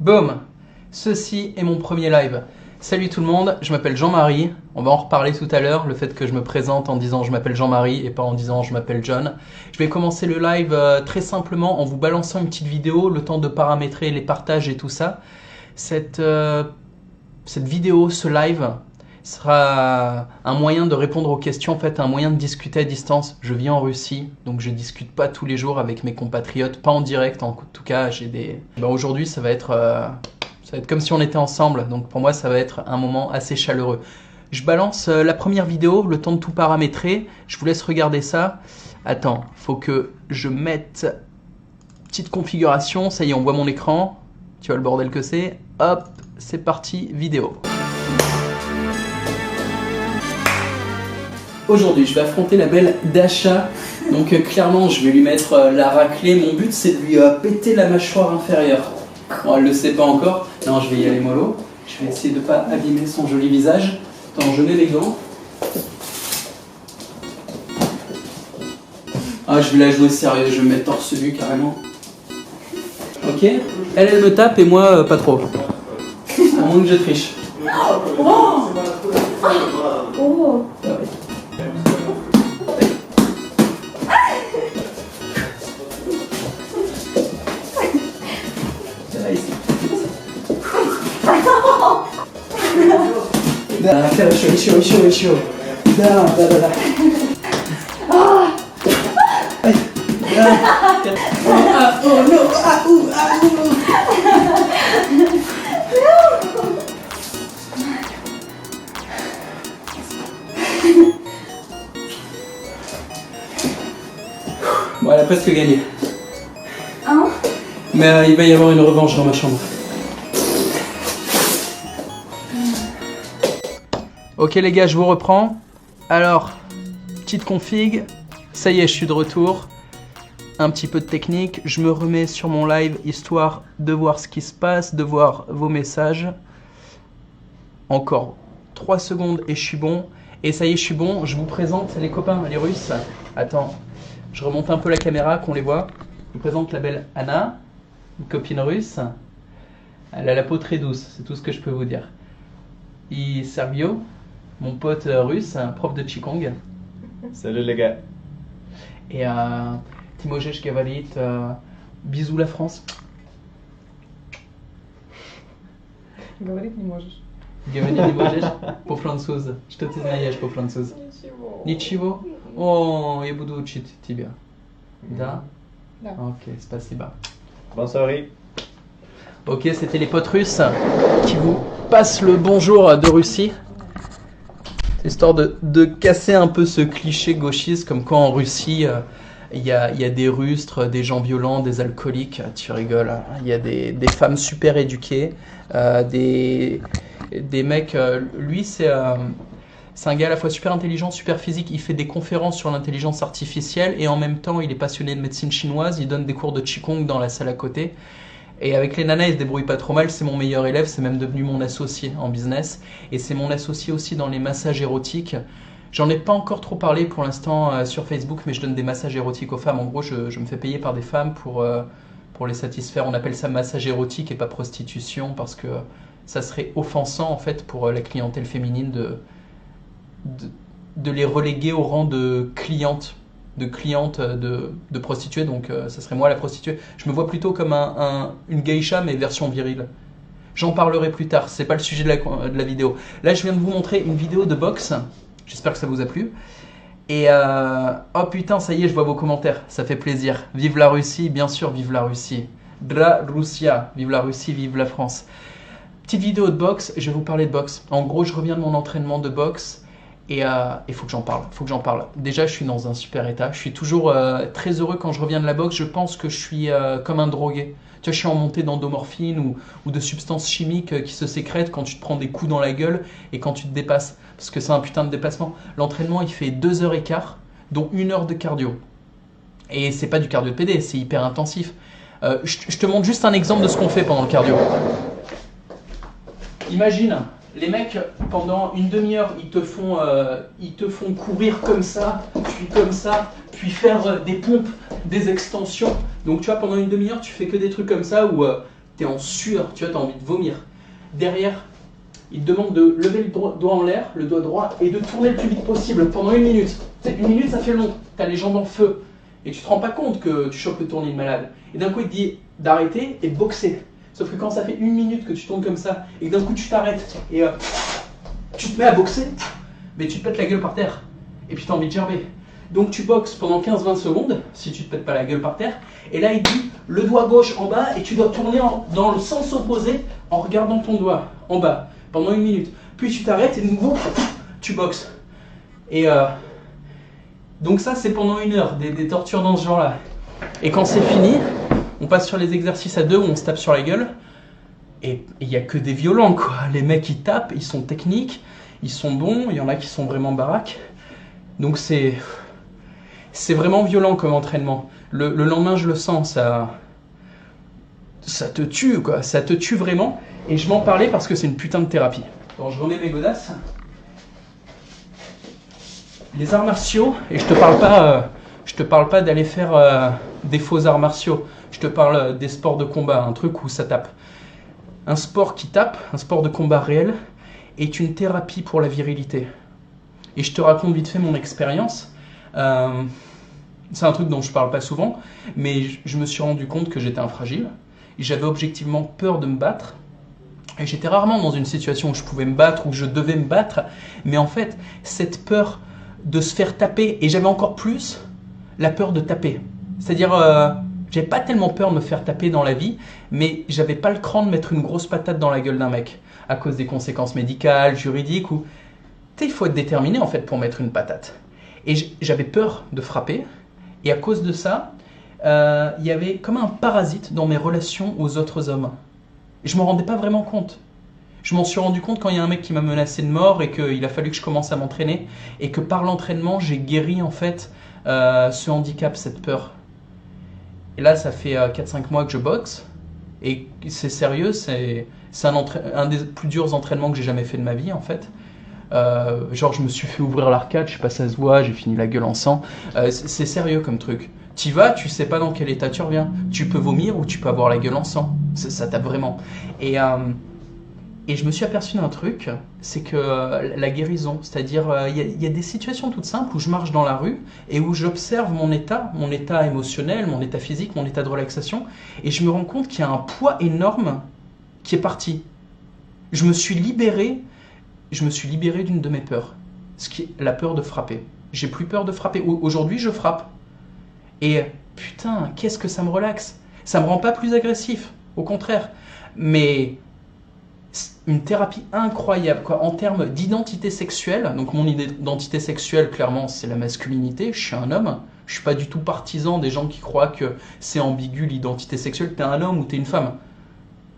Boom! Ceci est mon premier live. Salut tout le monde, je m'appelle Jean-Marie. On va en reparler tout à l'heure, le fait que je me présente en disant je m'appelle Jean-Marie et pas en disant je m'appelle John. Je vais commencer le live très simplement en vous balançant une petite vidéo, le temps de paramétrer les partages et tout ça. Cette vidéo, ce live, sera un moyen de répondre aux questions, en fait un moyen de discuter à distance. Je vis en Russie, donc je discute pas tous les jours avec mes compatriotes, pas en direct en tout cas. Aujourd'hui ça va être comme si on était ensemble, donc pour moi ça va être un moment assez chaleureux. Je balance la première vidéo, le temps de tout paramétrer, je vous laisse regarder ça. Attends, faut que je mette petite configuration, ça y est on voit mon écran, tu vois le bordel que c'est. Hop, c'est parti, vidéo. Aujourd'hui, je vais affronter la belle Dasha. Donc clairement, je vais lui mettre la raclée. Mon but, c'est de lui péter la mâchoire inférieure. Bon, elle le sait pas encore. Non, je vais y aller mollo. Je vais essayer de pas abîmer son joli visage. Attends, je mets les gants. Ah, je vais la jouer sérieux. Je vais me mettre torse nu carrément. Ok. Elle me tape et moi, pas trop. À moins que je triche. Oh. Oh. Ah ouais. Еще. Да. Bon, elle a presque gagné. Hein? Mais il va y avoir une revanche dans ma chambre. Ok les gars, je vous reprends. Alors, petite config. Ça y est, je suis de retour. Un petit peu de technique. Je me remets sur mon live histoire de voir ce qui se passe, de voir vos messages. Encore 3 secondes et je suis bon. Et ça y est, je suis bon. Je vous présente les copains, les Russes. Attends, je remonte un peu la caméra, qu'on les voit. Je vous présente la belle Anna, une copine russe. Elle a la peau très douce, c'est tout ce que je peux vous dire. Et Servio, mon pote russe, un prof de Qigong. Salut les gars. Et Timojej Gavalit, bisous la France. Говорить не можешь. Говорить не можешь по-французи. Что ты знаешь по-французи? Ничего. О, я буду учить тебя. Да? Да. Ok, спасибо. Bonne soirée. Ok, c'était les potes russes qui vous passent le bonjour de Russie. Histoire de casser un peu ce cliché gauchiste, comme quoi en Russie, il y a des rustres, des gens violents, des alcooliques. Tu rigoles, hein. Il y a des femmes super éduquées, des mecs... lui, c'est un gars à la fois super intelligent, super physique. Il fait des conférences sur l'intelligence artificielle et en même temps, il est passionné de médecine chinoise. Il donne des cours de Qigong dans la salle à côté. Et avec les nanas, il se débrouille pas trop mal, c'est mon meilleur élève, c'est même devenu mon associé en business. Et c'est mon associé aussi dans les massages érotiques. J'en ai pas encore trop parlé pour l'instant sur Facebook, mais je donne des massages érotiques aux femmes. En gros, je me fais payer par des femmes pour les satisfaire. On appelle ça massage érotique et pas prostitution, parce que ça serait offensant en fait pour la clientèle féminine de les reléguer au rang de clientes. De prostituées, donc ça serait moi la prostituée. Je me vois plutôt comme une geisha mais version virile. J'en parlerai plus tard, c'est pas le sujet de la vidéo. Là je viens de vous montrer une vidéo de boxe, j'espère que ça vous a plu. Et oh putain, ça y est, je vois vos commentaires, ça fait plaisir. Vive la Russie, bien sûr, vive la Russie. Dra Russia, vive la Russie, vive la France. Petite vidéo de boxe, je vais vous parler de boxe. En gros, je reviens de mon entraînement de boxe. Et il faut que j'en parle, Déjà, je suis dans un super état. Je suis toujours très heureux quand je reviens de la boxe. Je pense que je suis comme un drogué. Tu vois, je suis en montée d'endomorphine ou de substances chimiques qui se sécrètent quand tu te prends des coups dans la gueule et quand tu te dépasses. Parce que c'est un putain de dépassement. L'entraînement, il fait 2h15, dont 1 heure de cardio. Et c'est pas du cardio de PD, c'est hyper intensif. Je te montre juste un exemple de ce qu'on fait pendant le cardio. Imagine... Les mecs, pendant une demi-heure, ils te font courir comme ça, puis faire des pompes, des extensions. Donc tu vois, pendant une demi-heure, tu fais que des trucs comme ça où tu es en sueur, tu vois, tu as envie de vomir. Derrière, il te demande de lever le doigt en l'air, le doigt droit, et de tourner le plus vite possible pendant 1 minute. Une minute, ça fait long, tu as les jambes en feu, et tu te rends pas compte que tu chopes le tournis de malade. Et d'un coup, il te dit d'arrêter et de boxer. Sauf que quand ça fait 1 minute que tu tournes comme ça, et que d'un coup tu t'arrêtes, et tu te mets à boxer, mais tu te pètes la gueule par terre, et puis tu as envie de gerber. Donc tu boxes pendant 15-20 secondes, si tu te pètes pas la gueule par terre, et là il dit le doigt gauche en bas, et tu dois tourner dans le sens opposé en regardant ton doigt en bas, pendant 1 minute. Puis tu t'arrêtes et de nouveau, tu boxes. Et donc ça c'est pendant 1 heure, des tortures dans ce genre-là. Et quand c'est fini, on passe sur les exercices à 2 où on se tape sur la gueule, et il n'y a que des violents quoi. Les mecs ils tapent, ils sont techniques, ils sont bons, il y en a qui sont vraiment baraques. Donc c'est vraiment violent comme entraînement. Le lendemain, je le sens, ça te tue, quoi. Ça te tue vraiment. Et je m'en parlais parce que c'est une putain de thérapie. Bon, je remets mes godasses. Les arts martiaux, et je te parle pas d'aller faire des faux arts martiaux. Je te parle des sports de combat, un truc où ça tape. Un sport qui tape, un sport de combat réel, est une thérapie pour la virilité. Et je te raconte vite fait mon expérience. C'est un truc dont je parle pas souvent, mais je me suis rendu compte que j'étais un fragile. J'avais objectivement peur de me battre. Et j'étais rarement dans une situation où je pouvais me battre, où je devais me battre. Mais en fait, cette peur de se faire taper, et j'avais encore plus la peur de taper. C'est-à-dire, j'avais pas tellement peur de me faire taper dans la vie, mais j'avais pas le cran de mettre une grosse patate dans la gueule d'un mec, à cause des conséquences médicales, juridiques, ou... Tu sais, il faut être déterminé en fait pour mettre une patate. Et j'avais peur de frapper, et à cause de ça, il y avait comme un parasite dans mes relations aux autres hommes. Et je ne m'en rendais pas vraiment compte. Je m'en suis rendu compte quand il y a un mec qui m'a menacé de mort et qu'il a fallu que je commence à m'entraîner, et que par l'entraînement, j'ai guéri en fait ce handicap, cette peur. Et là, ça fait 4-5 mois que je boxe, et c'est sérieux, c'est un des plus durs entraînements que j'ai jamais fait de ma vie en fait. Genre je me suis fait ouvrir l'arcade, je sais pas, ça se voit, j'ai fini la gueule en sang. C'est sérieux comme truc. T'y vas, tu sais pas dans quel état tu reviens. Tu peux vomir ou tu peux avoir la gueule en sang. Ça tape vraiment. Et je me suis aperçu d'un truc, c'est que la guérison, c'est-à-dire il y a des situations toutes simples où je marche dans la rue et où j'observe mon état émotionnel, mon état physique, mon état de relaxation, et je me rends compte qu'il y a un poids énorme qui est parti. Je me suis libéré d'une de mes peurs, ce qui est la peur de frapper. J'ai plus peur de frapper. Aujourd'hui, je frappe. Et putain, qu'est-ce que ça me relaxe. Ça me rend pas plus agressif, au contraire. Mais une thérapie incroyable, quoi, en termes d'identité sexuelle. Donc mon identité sexuelle, clairement, c'est la masculinité. Je suis un homme. Je suis pas du tout partisan des gens qui croient que c'est ambigu l'identité sexuelle. T'es un homme ou t'es une femme.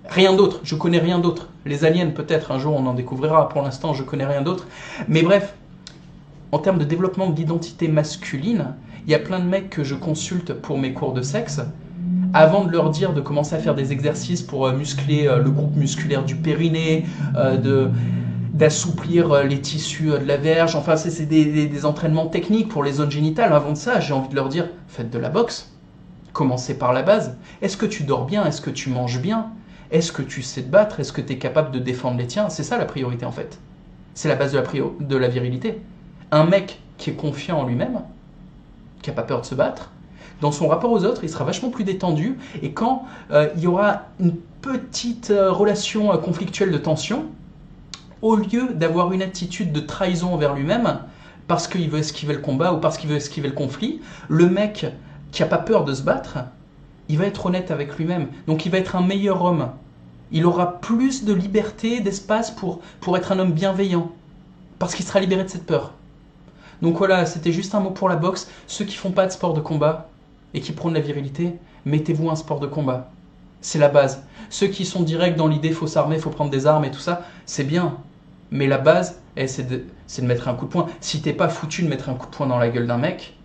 Rien d'autre, je connais rien d'autre. Les aliens peut-être, un jour on en découvrira, pour l'instant je connais rien d'autre. Mais bref, en termes de développement d'identité masculine, il y a plein de mecs que je consulte pour mes cours de sexe, avant de leur dire de commencer à faire des exercices pour muscler le groupe musculaire du périnée, d'assouplir les tissus de la verge, enfin c'est des entraînements techniques pour les zones génitales. Avant de ça, j'ai envie de leur dire, faites de la boxe, commencez par la base. Est-ce que tu dors bien? Est-ce que tu manges bien? Est-ce que tu sais te battre? Est-ce que tu es capable de défendre les tiens? C'est ça la priorité en fait. C'est la base de la virilité. Un mec qui est confiant en lui-même, qui n'a pas peur de se battre, dans son rapport aux autres, il sera vachement plus détendu. Et quand il y aura une petite relation conflictuelle de tension, au lieu d'avoir une attitude de trahison envers lui-même, parce qu'il veut esquiver le combat ou parce qu'il veut esquiver le conflit, le mec qui n'a pas peur de se battre, il va être honnête avec lui-même. Donc il va être un meilleur homme. Il aura plus de liberté, d'espace pour être un homme bienveillant. Parce qu'il sera libéré de cette peur. Donc voilà, c'était juste un mot pour la boxe. Ceux qui font pas de sport de combat et qui prônent la virilité, mettez-vous un sport de combat. C'est la base. Ceux qui sont directs dans l'idée, faut s'armer, faut prendre des armes et tout ça, c'est bien. Mais la base, c'est de mettre un coup de poing. Si t'es pas foutu de mettre un coup de poing dans la gueule d'un mec,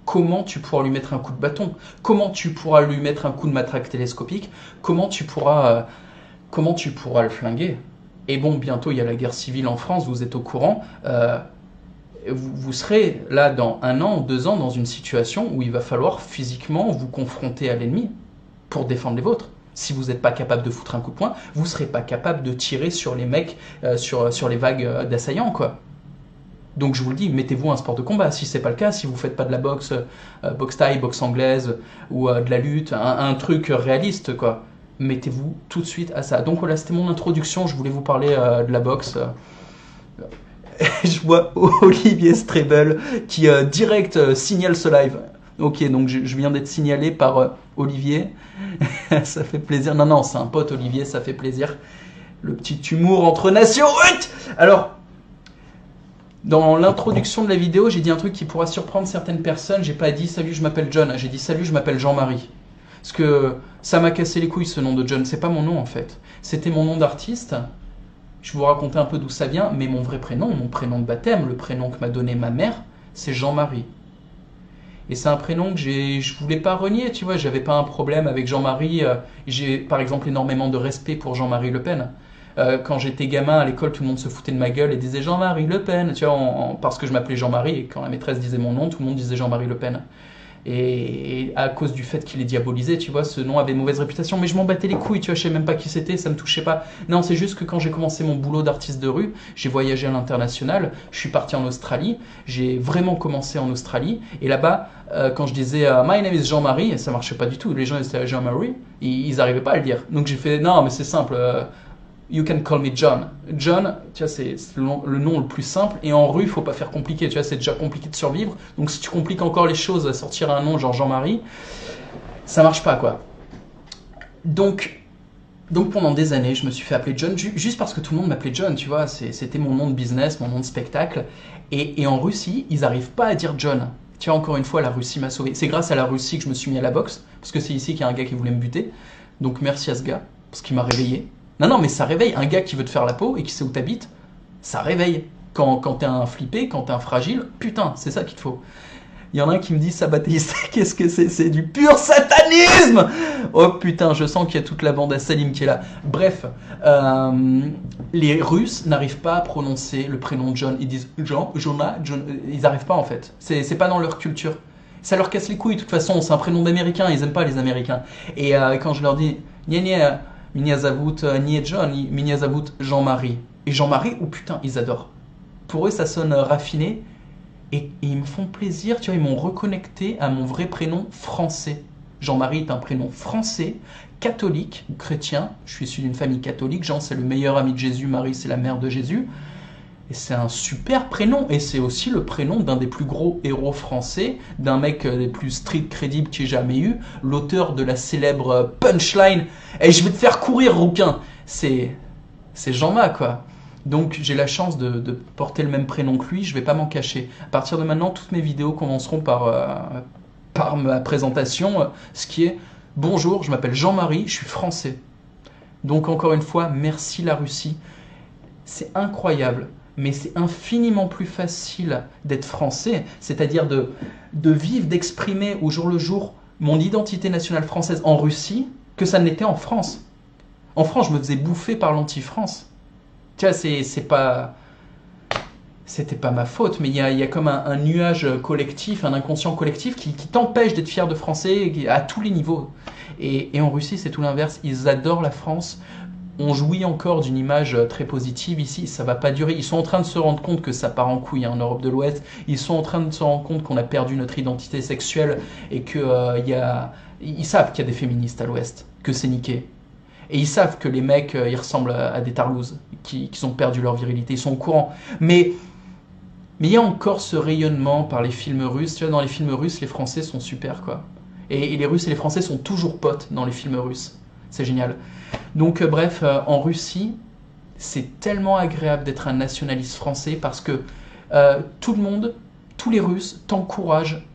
comment tu pourras lui mettre un coup de bâton? Comment tu pourras lui mettre un coup de matraque télescopique? Comment tu pourras le flinguer? Et bon, bientôt il y a la guerre civile en France, vous êtes au courant. Vous serez là dans 1 an, 2 ans dans une situation où il va falloir physiquement vous confronter à l'ennemi pour défendre les vôtres. Si vous n'êtes pas capable de foutre un coup de poing, vous ne serez pas capable de tirer sur les mecs, sur les vagues d'assaillants, quoi. Donc je vous le dis, mettez-vous un sport de combat. Si c'est pas le cas, si vous faites pas de la boxe, boxe thaï, boxe anglaise ou de la lutte, un truc réaliste, quoi. Mettez-vous tout de suite à ça. Donc voilà, c'était mon introduction. Je voulais vous parler de la boxe. Je vois Olivier Strebel qui direct signale ce live. Ok, donc je viens d'être signalé par Olivier. Ça fait plaisir. Non, c'est un pote Olivier, ça fait plaisir. Le petit humour entre nations. Alors, dans l'introduction de la vidéo, j'ai dit un truc qui pourra surprendre certaines personnes. J'ai pas dit salut, je m'appelle John. J'ai dit salut, je m'appelle Jean-Marie. Parce que ça m'a cassé les couilles ce nom de John. C'est pas mon nom en fait. C'était mon nom d'artiste. Je vais vous raconter un peu d'où ça vient. Mais mon vrai prénom, mon prénom de baptême, le prénom que m'a donné ma mère, c'est Jean-Marie. Et c'est un prénom que je voulais pas renier, tu vois. J'avais pas un problème avec Jean-Marie. J'ai par exemple énormément de respect pour Jean-Marie Le Pen. Quand j'étais gamin à l'école, tout le monde se foutait de ma gueule et disait Jean-Marie Le Pen, tu vois, parce que je m'appelais Jean-Marie, et quand la maîtresse disait mon nom, tout le monde disait Jean-Marie Le Pen. Et à cause du fait qu'il est diabolisé, tu vois, ce nom avait mauvaise réputation, mais je m'en battais les couilles, tu vois, je sais même pas qui c'était, ça me touchait pas. Non, c'est juste que quand j'ai commencé mon boulot d'artiste de rue, j'ai voyagé à l'international, je suis parti en Australie, j'ai vraiment commencé en Australie, et là-bas, quand je disais My name is Jean-Marie, ça marchait pas du tout, les gens disaient Jean-Marie, ils arrivaient pas à le dire. Donc j'ai fait, non, mais c'est simple, You can call me John. John, tu vois, c'est le nom le plus simple. Et en rue, il faut pas faire compliqué. Tu vois, c'est déjà compliqué de survivre. Donc si tu compliques encore les choses à sortir un nom genre Jean-Marie, ça marche pas, quoi. Donc pendant des années, je me suis fait appeler John juste parce que tout le monde m'appelait John. Tu vois, c'était mon nom de business, mon nom de spectacle. Et en Russie, ils arrivent pas à dire John. Tu vois, encore une fois, la Russie m'a sauvé. C'est grâce à la Russie que je me suis mis à la boxe, parce que c'est ici qu'il y a un gars qui voulait me buter. Donc merci à ce gars, parce qu'il m'a réveillé. Non, mais ça réveille. Un gars qui veut te faire la peau et qui sait où t'habites, ça réveille. Quand t'es un flippé, quand t'es un fragile, putain, c'est ça qu'il te faut. Il y en a un qui me dit sabbatiste, qu'est-ce que c'est? C'est du pur satanisme! Oh putain, je sens qu'il y a toute la bande à Salim qui est là. Bref, les Russes n'arrivent pas à prononcer le prénom John. Ils disent Jonah, ils n'arrivent pas en fait. C'est pas dans leur culture. Ça leur casse les couilles, de toute façon, c'est un prénom d'américain, ils aiment pas les Américains. Et quand je leur dis, Minyazavut ni John, Minyazavut Jean-Marie. Et Jean-Marie, oh putain, ils adorent. Pour eux, ça sonne raffiné. Et ils me font plaisir, tu vois, ils m'ont reconnecté à mon vrai prénom français. Jean-Marie est un prénom français, catholique, chrétien. Je suis issu d'une famille catholique. Jean, c'est le meilleur ami de Jésus. Marie, c'est la mère de Jésus. Et c'est un super prénom. Et c'est aussi le prénom d'un des plus gros héros français, d'un mec des plus street crédibles qu'il y ait jamais eu, l'auteur de la célèbre punchline « Hey, je vais te faire courir, rouquin !» C'est Jean-Ma, quoi. Donc j'ai la chance de porter le même prénom que lui, je vais pas m'en cacher. À partir de maintenant, toutes mes vidéos commenceront par ma présentation, ce qui est « Bonjour, je m'appelle Jean-Marie, je suis français ». Donc encore une fois, merci la Russie. C'est incroyable. Mais c'est infiniment plus facile d'être français, c'est-à-dire de vivre, d'exprimer au jour le jour mon identité nationale française en Russie, que ça ne l'était en France. En France, je me faisais bouffer par l'anti-France. Tu vois, c'était pas ma faute, mais il y a comme un nuage collectif, un inconscient collectif qui t'empêche d'être fier de français à tous les niveaux. Et en Russie, c'est tout l'inverse. Ils adorent la France. On jouit encore d'une image très positive ici, ça va pas durer. Ils sont en train de se rendre compte que ça part en couille en Europe de l'Ouest. Ils sont en train de se rendre compte qu'on a perdu notre identité sexuelle et que ils savent qu'il y a des féministes à l'Ouest, que c'est niqué. Et ils savent que les mecs, ils ressemblent à des tarlouses, qui ont perdu leur virilité. Ils sont au courant. Mais il y a encore ce rayonnement par les films russes. Tu vois, dans les films russes, les Français sont super, quoi. Et les Russes et les Français sont toujours potes dans les films russes. C'est génial. Donc bref, en Russie, c'est tellement agréable d'être un nationaliste français parce que tout le monde, tous les Russes t'encouragent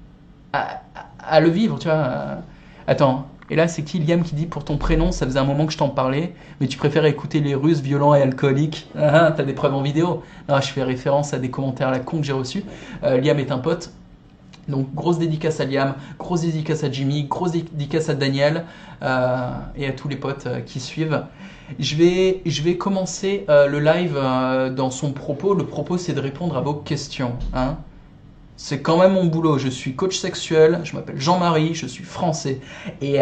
à le vivre, tu vois. Attends, et là c'est qui Liam qui dit pour ton prénom, ça faisait un moment que je t'en parlais, mais tu préfères écouter les Russes violents et alcooliques. Ah, t'as des preuves en vidéo. Non, je fais référence à des commentaires à la con que j'ai reçus. Liam est un pote. Donc grosse dédicace à Liam, grosse dédicace à Jimmy, grosse dédicace à Daniel et à tous les potes qui suivent. Je vais commencer le live dans son propos. Le propos, c'est de répondre à vos questions. Hein. C'est quand même mon boulot. Je suis coach sexuel, je m'appelle Jean-Marie, je suis français. Et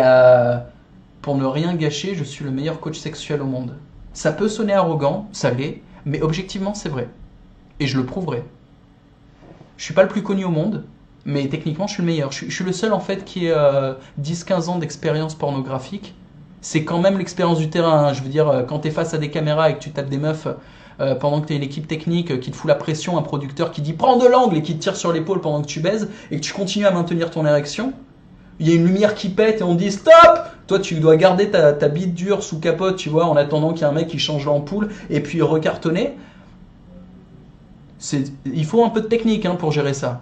Pour ne rien gâcher, je suis le meilleur coach sexuel au monde. Ça peut sonner arrogant, ça l'est, mais objectivement, c'est vrai. Et je le prouverai. Je suis pas le plus connu au monde, mais techniquement, je suis le meilleur. Je suis le seul, en fait, qui ait 10-15 ans d'expérience pornographique. C'est quand même l'expérience du terrain. Hein. Je veux dire, quand tu es face à des caméras et que tu tapes des meufs pendant que tu as une équipe technique qui te fout la pression, un producteur qui dit « prends de l'angle » et qui te tire sur l'épaule pendant que tu baises et que tu continues à maintenir ton érection, il y a une lumière qui pète et on te dit « stop !» Toi, tu dois garder ta bite dure sous capote, tu vois, en attendant qu'il y ait un mec qui change l'ampoule et puis recartonner. Il faut un peu de technique hein, pour gérer ça.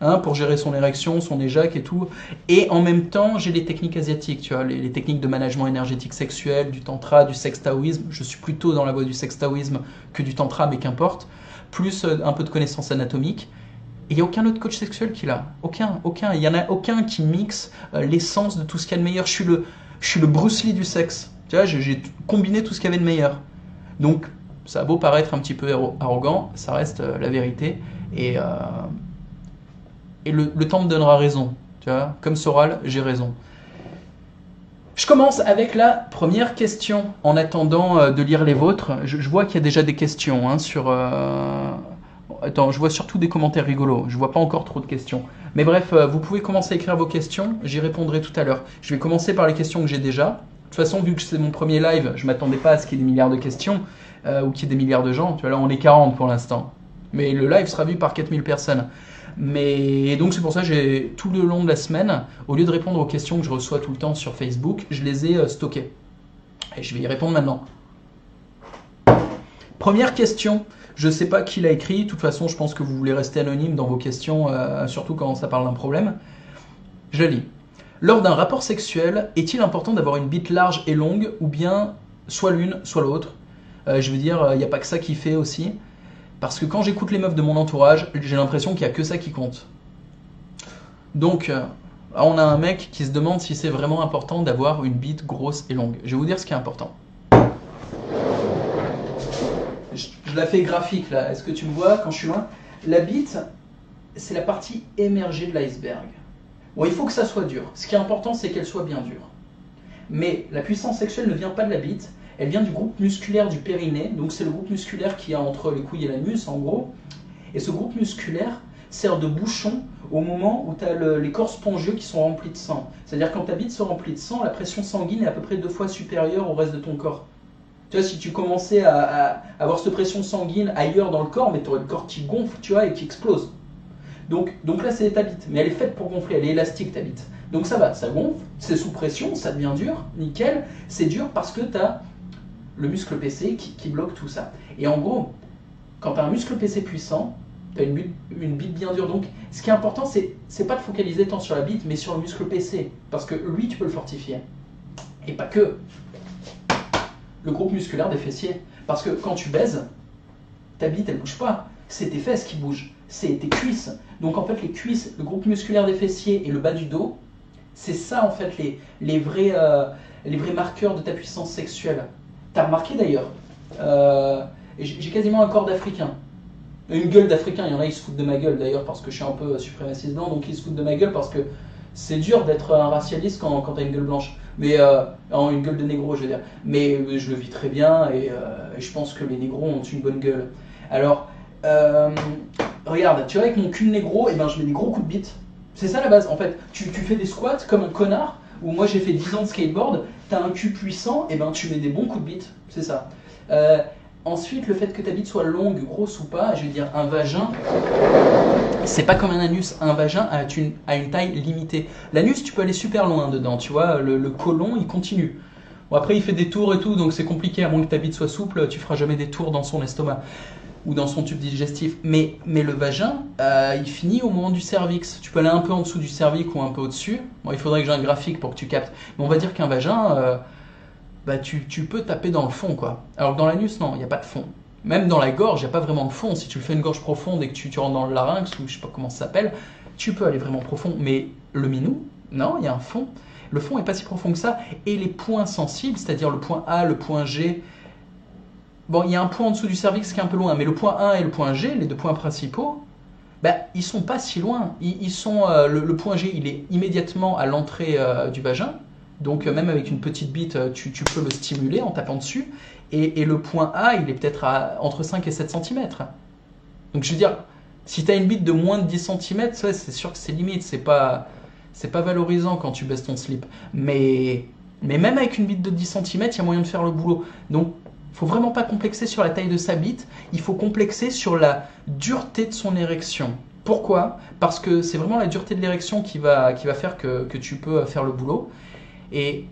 Hein, pour gérer son érection, son éjac et tout. Et en même temps, j'ai les techniques asiatiques, tu vois, les techniques de management énergétique sexuel, du tantra, du sextaoïsme. Je suis plutôt dans la voie du sextaoïsme que du tantra, mais qu'importe. Plus un peu de connaissances anatomiques. Et il n'y a aucun autre coach sexuel qui l'a. Aucun. Il n'y en a aucun qui mixe l'essence de tout ce qu'il y a de meilleur. Je suis le Bruce Lee du sexe. Tu vois, j'ai combiné tout ce qu'il y avait de meilleur. Donc, ça a beau paraître un petit peu arrogant, ça reste la vérité. Et le temps me donnera raison. Tu vois, comme Soral, j'ai raison. Je commence avec la première question, en attendant de lire les vôtres. Je vois qu'il y a déjà des questions hein, sur... Attends, je vois surtout des commentaires rigolos. Je vois pas encore trop de questions. Mais bref, vous pouvez commencer à écrire vos questions. J'y répondrai tout à l'heure. Je vais commencer par les questions que j'ai déjà. De toute façon, vu que c'est mon premier live, je m'attendais pas à ce qu'il y ait des milliards de questions ou qu'il y ait des milliards de gens. Tu vois, là, on est 40 pour l'instant. Mais le live sera vu par 4000 personnes. Et donc, c'est pour ça que j'ai tout le long de la semaine, au lieu de répondre aux questions que je reçois tout le temps sur Facebook, je les ai stockées. Et je vais y répondre maintenant. Première question. Je ne sais pas qui l'a écrit. De toute façon, je pense que vous voulez rester anonyme dans vos questions, surtout quand ça parle d'un problème. Je la lis. Lors d'un rapport sexuel, est-il important d'avoir une bite large et longue, ou bien soit l'une, soit l'autre? Je veux dire, il n'y a pas que ça qui fait aussi. Parce que quand j'écoute les meufs de mon entourage, j'ai l'impression qu'il n'y a que ça qui compte. Donc, là, on a un mec qui se demande si c'est vraiment important d'avoir une bite grosse et longue. Je vais vous dire ce qui est important. Je la fais graphique là, est-ce que tu me vois quand je suis loin? La bite, c'est la partie émergée de l'iceberg. Bon, il faut que ça soit dur. Ce qui est important, c'est qu'elle soit bien dure. Mais la puissance sexuelle ne vient pas de la bite, elle vient du groupe musculaire du périnée. Donc c'est le groupe musculaire qui a entre les couilles et l'anus en gros. Et ce groupe musculaire sert de bouchon au moment où tu as les corps spongieux qui sont remplis de sang. C'est-à-dire quand ta bite se remplit de sang, la pression sanguine est à peu près 2 fois supérieure au reste de ton corps. Tu vois, si tu commençais à avoir cette pression sanguine ailleurs dans le corps, mais tu aurais le corps qui gonfle, tu vois, et qui explose. Donc là, c'est ta bite. Mais elle est faite pour gonfler, elle est élastique, ta bite. Donc ça va, ça gonfle, c'est sous pression, ça devient dur, nickel. C'est dur parce que tu as le muscle PC qui bloque tout ça. Et en gros, quand tu as un muscle PC puissant, tu as une bite bien dure. Donc ce qui est important, c'est pas de focaliser tant sur la bite, mais sur le muscle PC. Parce que lui, tu peux le fortifier. Et pas que. Le groupe musculaire des fessiers. Parce que quand tu baises, ta bite, elle bouge pas. C'est tes fesses qui bougent. C'est tes cuisses. Donc en fait, les cuisses, le groupe musculaire des fessiers et le bas du dos, c'est ça en fait les vrais marqueurs de ta puissance sexuelle. T'as remarqué d'ailleurs, j'ai quasiment un corps d'Africain. Une gueule d'Africain. Il y en a, ils se foutent de ma gueule d'ailleurs parce que je suis un peu suprémaciste blanc. Donc ils se foutent de ma gueule parce que c'est dur d'être un racialiste quand t'as une gueule blanche. Mais une gueule de négro, je veux dire. Mais je le vis très bien et je pense que les négros ont une bonne gueule. Alors, regarde, tu vois, avec mon cul de négro, et ben, je mets des gros coups de bite. C'est ça la base. En fait, tu fais des squats comme un connard, ou moi j'ai fait 10 ans de skateboard, t'as un cul puissant, et ben tu mets des bons coups de bite. C'est ça. Ensuite, le fait que ta bite soit longue, grosse ou pas, je veux dire, un vagin, c'est pas comme un anus. Un vagin a une taille limitée. L'anus, tu peux aller super loin dedans, tu vois, le côlon, il continue. Bon, après, il fait des tours et tout, donc c'est compliqué, à moins que ta bite soit souple, tu feras jamais des tours dans son estomac ou dans son tube digestif. Mais le vagin, il finit au moment du cervix. Tu peux aller un peu en dessous du cervix ou un peu au-dessus. Bon, il faudrait que j'ai un graphique pour que tu captes. Mais on va dire qu'un vagin... tu peux taper dans le fond, quoi. Alors que dans l'anus, non, il n'y a pas de fond. Même dans la gorge, il n'y a pas vraiment de fond. Si tu fais une gorge profonde et que tu rentres dans le larynx, ou je sais pas comment ça s'appelle, tu peux aller vraiment profond. Mais le minou, non, il y a un fond. Le fond n'est pas si profond que ça. Et les points sensibles, c'est-à-dire le point A, le point G... Bon, il y a un point en dessous du cervix qui est un peu loin, mais le point A et le point G, les 2 points principaux, ils sont pas si loin. Ils sont, le point G, il est immédiatement à l'entrée du vagin. Donc même avec une petite bite, tu peux le stimuler en tapant dessus. Et le point A, il est peut-être entre 5 et 7 cm. Donc je veux dire, si tu as une bite de moins de 10 cm, c'est sûr que c'est limite, c'est pas valorisant quand tu baisses ton slip. Mais même avec une bite de 10 cm, il y a moyen de faire le boulot. Donc il faut vraiment pas complexer sur la taille de sa bite, il faut complexer sur la dureté de son érection. Pourquoi? Parce que c'est vraiment la dureté de l'érection qui va faire que tu peux faire le boulot. Et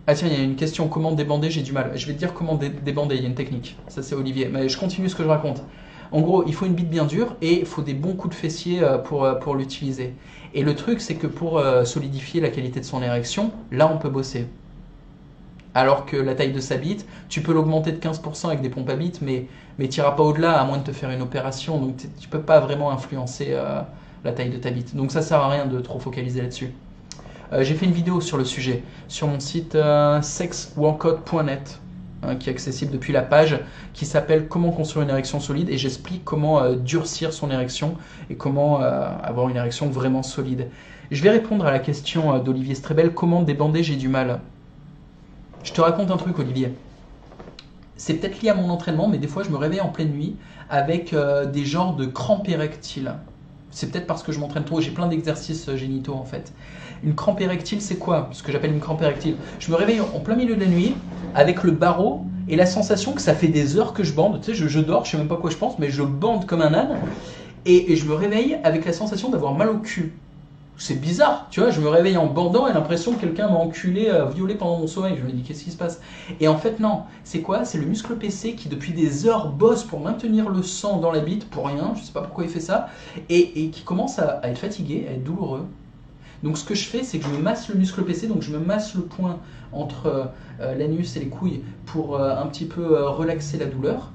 ah tiens, il y a une question, comment débander? J'ai du mal. Je vais te dire comment débander, il y a une technique. Ça c'est Olivier, mais je continue ce que je raconte. En gros, il faut une bite bien dure et il faut des bons coups de fessier pour l'utiliser. Et le truc, c'est que pour solidifier la qualité de son érection, là on peut bosser. Alors que la taille de sa bite, tu peux l'augmenter de 15% avec des pompes à bite, mais tu n'iras pas au-delà à moins de te faire une opération. Donc tu ne peux pas vraiment influencer la taille de ta bite. Donc ça ne sert à rien de trop focaliser là-dessus. J'ai fait une vidéo sur le sujet sur mon site sexworkout.net qui est accessible depuis la page qui s'appelle Comment construire une érection solide et j'explique comment durcir son érection et comment avoir une érection vraiment solide. Je vais répondre à la question d'Olivier Strebel, comment débander, j'ai du mal. Je te raconte un truc, Olivier. C'est peut-être lié à mon entraînement, mais des fois je me réveille en pleine nuit avec des genres de crampes érectiles. C'est peut-être parce que je m'entraîne trop, j'ai plein d'exercices génitaux en fait. Une crampe érectile, c'est quoi? Ce que j'appelle une crampe érectile. Je me réveille en plein milieu de la nuit avec le barreau et la sensation que ça fait des heures que je bande. Tu sais, je dors, je sais même pas quoi je pense, mais je bande comme un âne. Et je me réveille avec la sensation d'avoir mal au cul. C'est bizarre, tu vois, je me réveille en bandant et l'impression que quelqu'un m'a enculé, violé pendant mon sommeil. Je me dis, qu'est-ce qui se passe? Et en fait, non. C'est quoi? C'est le muscle PC qui, depuis des heures, bosse pour maintenir le sang dans la bite, pour rien, je sais pas pourquoi il fait ça, et qui commence à être fatigué, à être douloureux. Donc ce que je fais, c'est que je me masse le muscle PC, donc je me masse le point entre l'anus et les couilles pour un petit peu relaxer la douleur.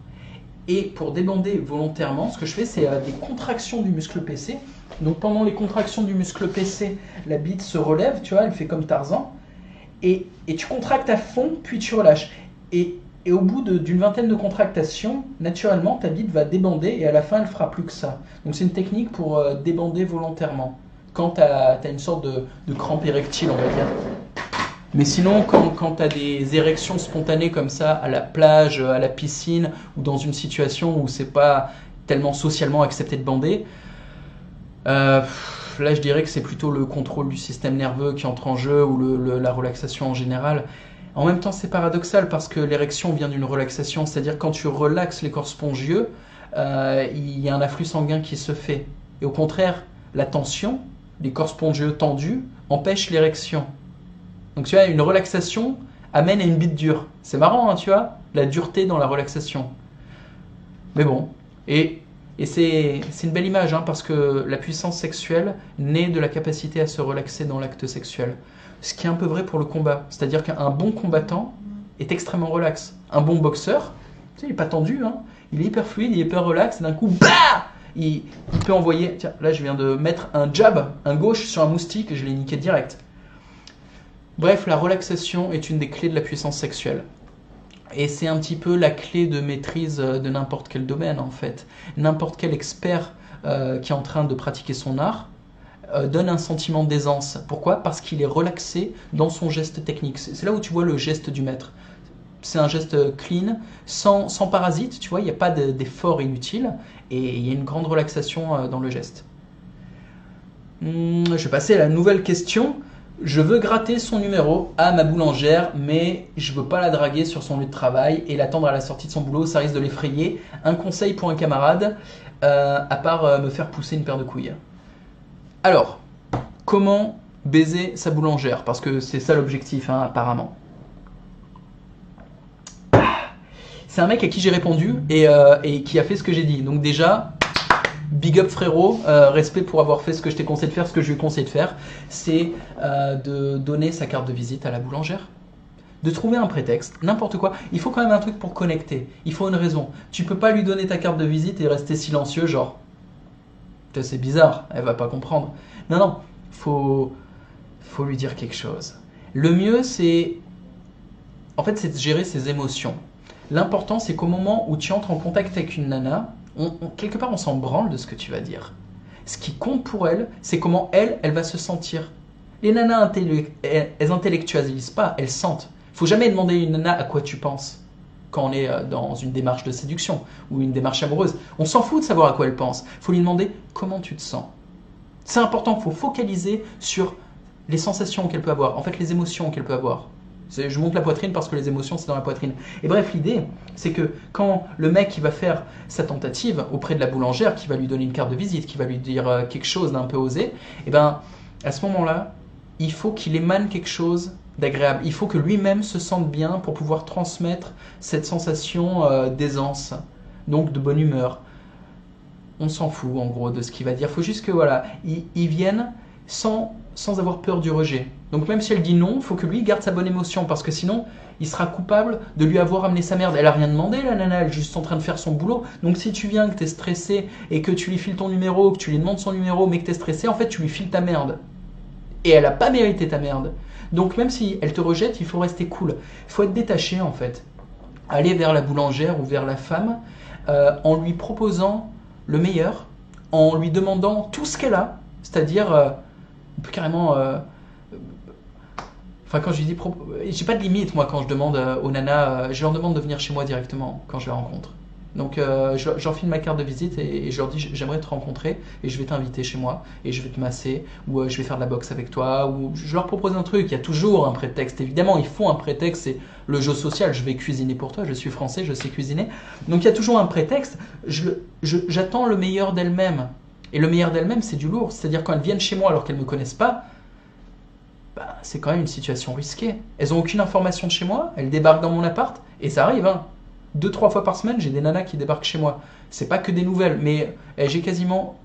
Et pour débander volontairement, ce que je fais, c'est des contractions du muscle PC. Donc pendant les contractions du muscle PC, la bite se relève, tu vois, elle fait comme Tarzan. Et tu contractes à fond, puis tu relâches. Et au bout d'une vingtaine de contractations, naturellement, ta bite va débander et à la fin, elle fera plus que ça. Donc c'est une technique pour débander volontairement, quand tu as une sorte de crampe érectile, on va dire. Mais sinon, quand tu as des érections spontanées comme ça, à la plage, à la piscine, ou dans une situation où c'est pas tellement socialement accepté de bander, là je dirais que c'est plutôt le contrôle du système nerveux qui entre en jeu, ou la relaxation en général. En même temps, c'est paradoxal parce que l'érection vient d'une relaxation, c'est-à-dire quand tu relaxes les corps spongieux, il y a un afflux sanguin qui se fait. Et au contraire, la tension, les corps spongieux tendus, empêche l'érection. Donc tu vois, une relaxation amène à une bite dure. C'est marrant, hein, tu vois, la dureté dans la relaxation. Mais bon, et c'est une belle image, hein, parce que la puissance sexuelle naît de la capacité à se relaxer dans l'acte sexuel. Ce qui est un peu vrai pour le combat. C'est-à-dire qu'un bon combattant est extrêmement relax. Un bon boxeur, tu sais, il n'est pas tendu, hein, il est hyper fluide, il est hyper relax, et d'un coup, bah, il peut envoyer... Tiens, là je viens de mettre un jab, un gauche sur un moustique, et je l'ai niqué direct. Bref, la relaxation est une des clés de la puissance sexuelle. Et c'est un petit peu la clé de maîtrise de n'importe quel domaine, en fait. N'importe quel expert qui est en train de pratiquer son art donne un sentiment d'aisance. Pourquoi? Parce qu'il est relaxé dans son geste technique. C'est là où tu vois le geste du maître. C'est un geste clean, sans parasite, tu vois, il n'y a pas d'effort inutile, et il y a une grande relaxation dans le geste. Je vais passer à la nouvelle question. Je veux gratter son numéro à ma boulangère, mais je veux pas la draguer sur son lieu de travail et l'attendre à la sortie de son boulot, ça risque de l'effrayer. Un conseil pour un camarade, à part me faire pousser une paire de couilles. Alors, comment baiser sa boulangère? Parce que c'est ça l'objectif, hein, apparemment. C'est un mec à qui j'ai répondu et qui a fait ce que j'ai dit. Donc déjà... Big up frérot, respect pour avoir fait ce que je t'ai conseillé de faire, ce que je lui conseille de faire, c'est de donner sa carte de visite à la boulangère, de trouver un prétexte, n'importe quoi. Il faut quand même un truc pour connecter, il faut une raison. Tu peux pas lui donner ta carte de visite et rester silencieux genre, c'est bizarre, elle va pas comprendre. Non, faut lui dire quelque chose. Le mieux c'est de gérer ses émotions. L'important c'est qu'au moment où tu entres en contact avec une nana, quelque part on s'en branle de ce que tu vas dire. Ce qui compte pour elle, c'est comment elle va se sentir. Les nanas, elles intellectualisent pas, elles sentent. Il faut jamais demander à une nana à quoi tu penses quand on est dans une démarche de séduction ou une démarche amoureuse. On s'en fout de savoir à quoi elle pense. Il faut lui demander comment tu te sens. C'est important, il faut focaliser sur les sensations qu'elle peut avoir, en fait les émotions qu'elle peut avoir. Je monte la poitrine parce que les émotions c'est dans la poitrine. Et bref, l'idée c'est que quand le mec qui va faire sa tentative auprès de la boulangère, qui va lui donner une carte de visite, qui va lui dire quelque chose d'un peu osé, et ben à ce moment-là, il faut qu'il émane quelque chose d'agréable. Il faut que lui-même se sente bien pour pouvoir transmettre cette sensation d'aisance, donc de bonne humeur. On s'en fout en gros de ce qu'il va dire. Il faut juste que voilà, il vienne sans avoir peur du rejet. Donc même si elle dit non, il faut que lui garde sa bonne émotion parce que sinon, il sera coupable de lui avoir amené sa merde. Elle a rien demandé la nana, elle est juste en train de faire son boulot. Donc si tu viens, que tu es stressé et que tu lui files ton numéro, que tu lui demandes son numéro mais que tu es stressé, en fait tu lui files ta merde. Et elle n'a pas mérité ta merde. Donc même si elle te rejette, il faut rester cool. Il faut être détaché en fait. Aller vers la boulangère ou vers la femme en lui proposant le meilleur, en lui demandant tout ce qu'elle a, c'est-à-dire on peut carrément... Enfin, quand je lui dis... J'ai pas de limite, moi, quand je demande aux nanas... je leur demande de venir chez moi directement, quand je les rencontre. Donc, je leur file ma carte de visite et je leur dis, j'aimerais te rencontrer et je vais t'inviter chez moi et je vais te masser ou je vais faire de la boxe avec toi ou je leur propose un truc. Il y a toujours un prétexte. Évidemment, il faut un prétexte. C'est le jeu social. Je vais cuisiner pour toi. Je suis français, je sais cuisiner. Donc, il y a toujours un prétexte. J'attends le meilleur d'elles-mêmes. Et le meilleur d'elles-mêmes, c'est du lourd. C'est-à-dire, quand elles viennent chez moi alors qu'elles ne me connaissent pas, bah, c'est quand même une situation risquée. Elles n'ont aucune information de chez moi. Elles débarquent dans mon appart et ça arrive, hein. 2-3 fois par semaine, j'ai des nanas qui débarquent chez moi. C'est pas que des nouvelles, mais j'ai quasiment...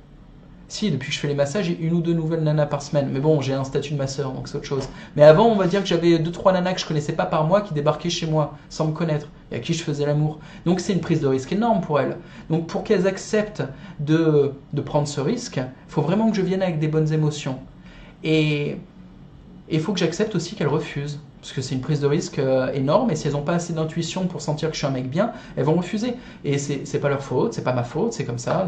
Si, depuis que je fais les massages, j'ai 1 ou 2 nouvelles nanas par semaine. Mais bon, j'ai un statut de masseur, donc c'est autre chose. Mais avant, on va dire que j'avais 2-3 nanas que je connaissais pas par mois qui débarquaient chez moi, sans me connaître, et à qui je faisais l'amour. Donc c'est une prise de risque énorme pour elles. Donc pour qu'elles acceptent de prendre ce risque, il faut vraiment que je vienne avec des bonnes émotions. Et il faut que j'accepte aussi qu'elles refusent. Parce que c'est une prise de risque énorme, et si elles n'ont pas assez d'intuition pour sentir que je suis un mec bien, elles vont refuser. Et c'est pas leur faute, c'est pas ma faute, c'est comme ça.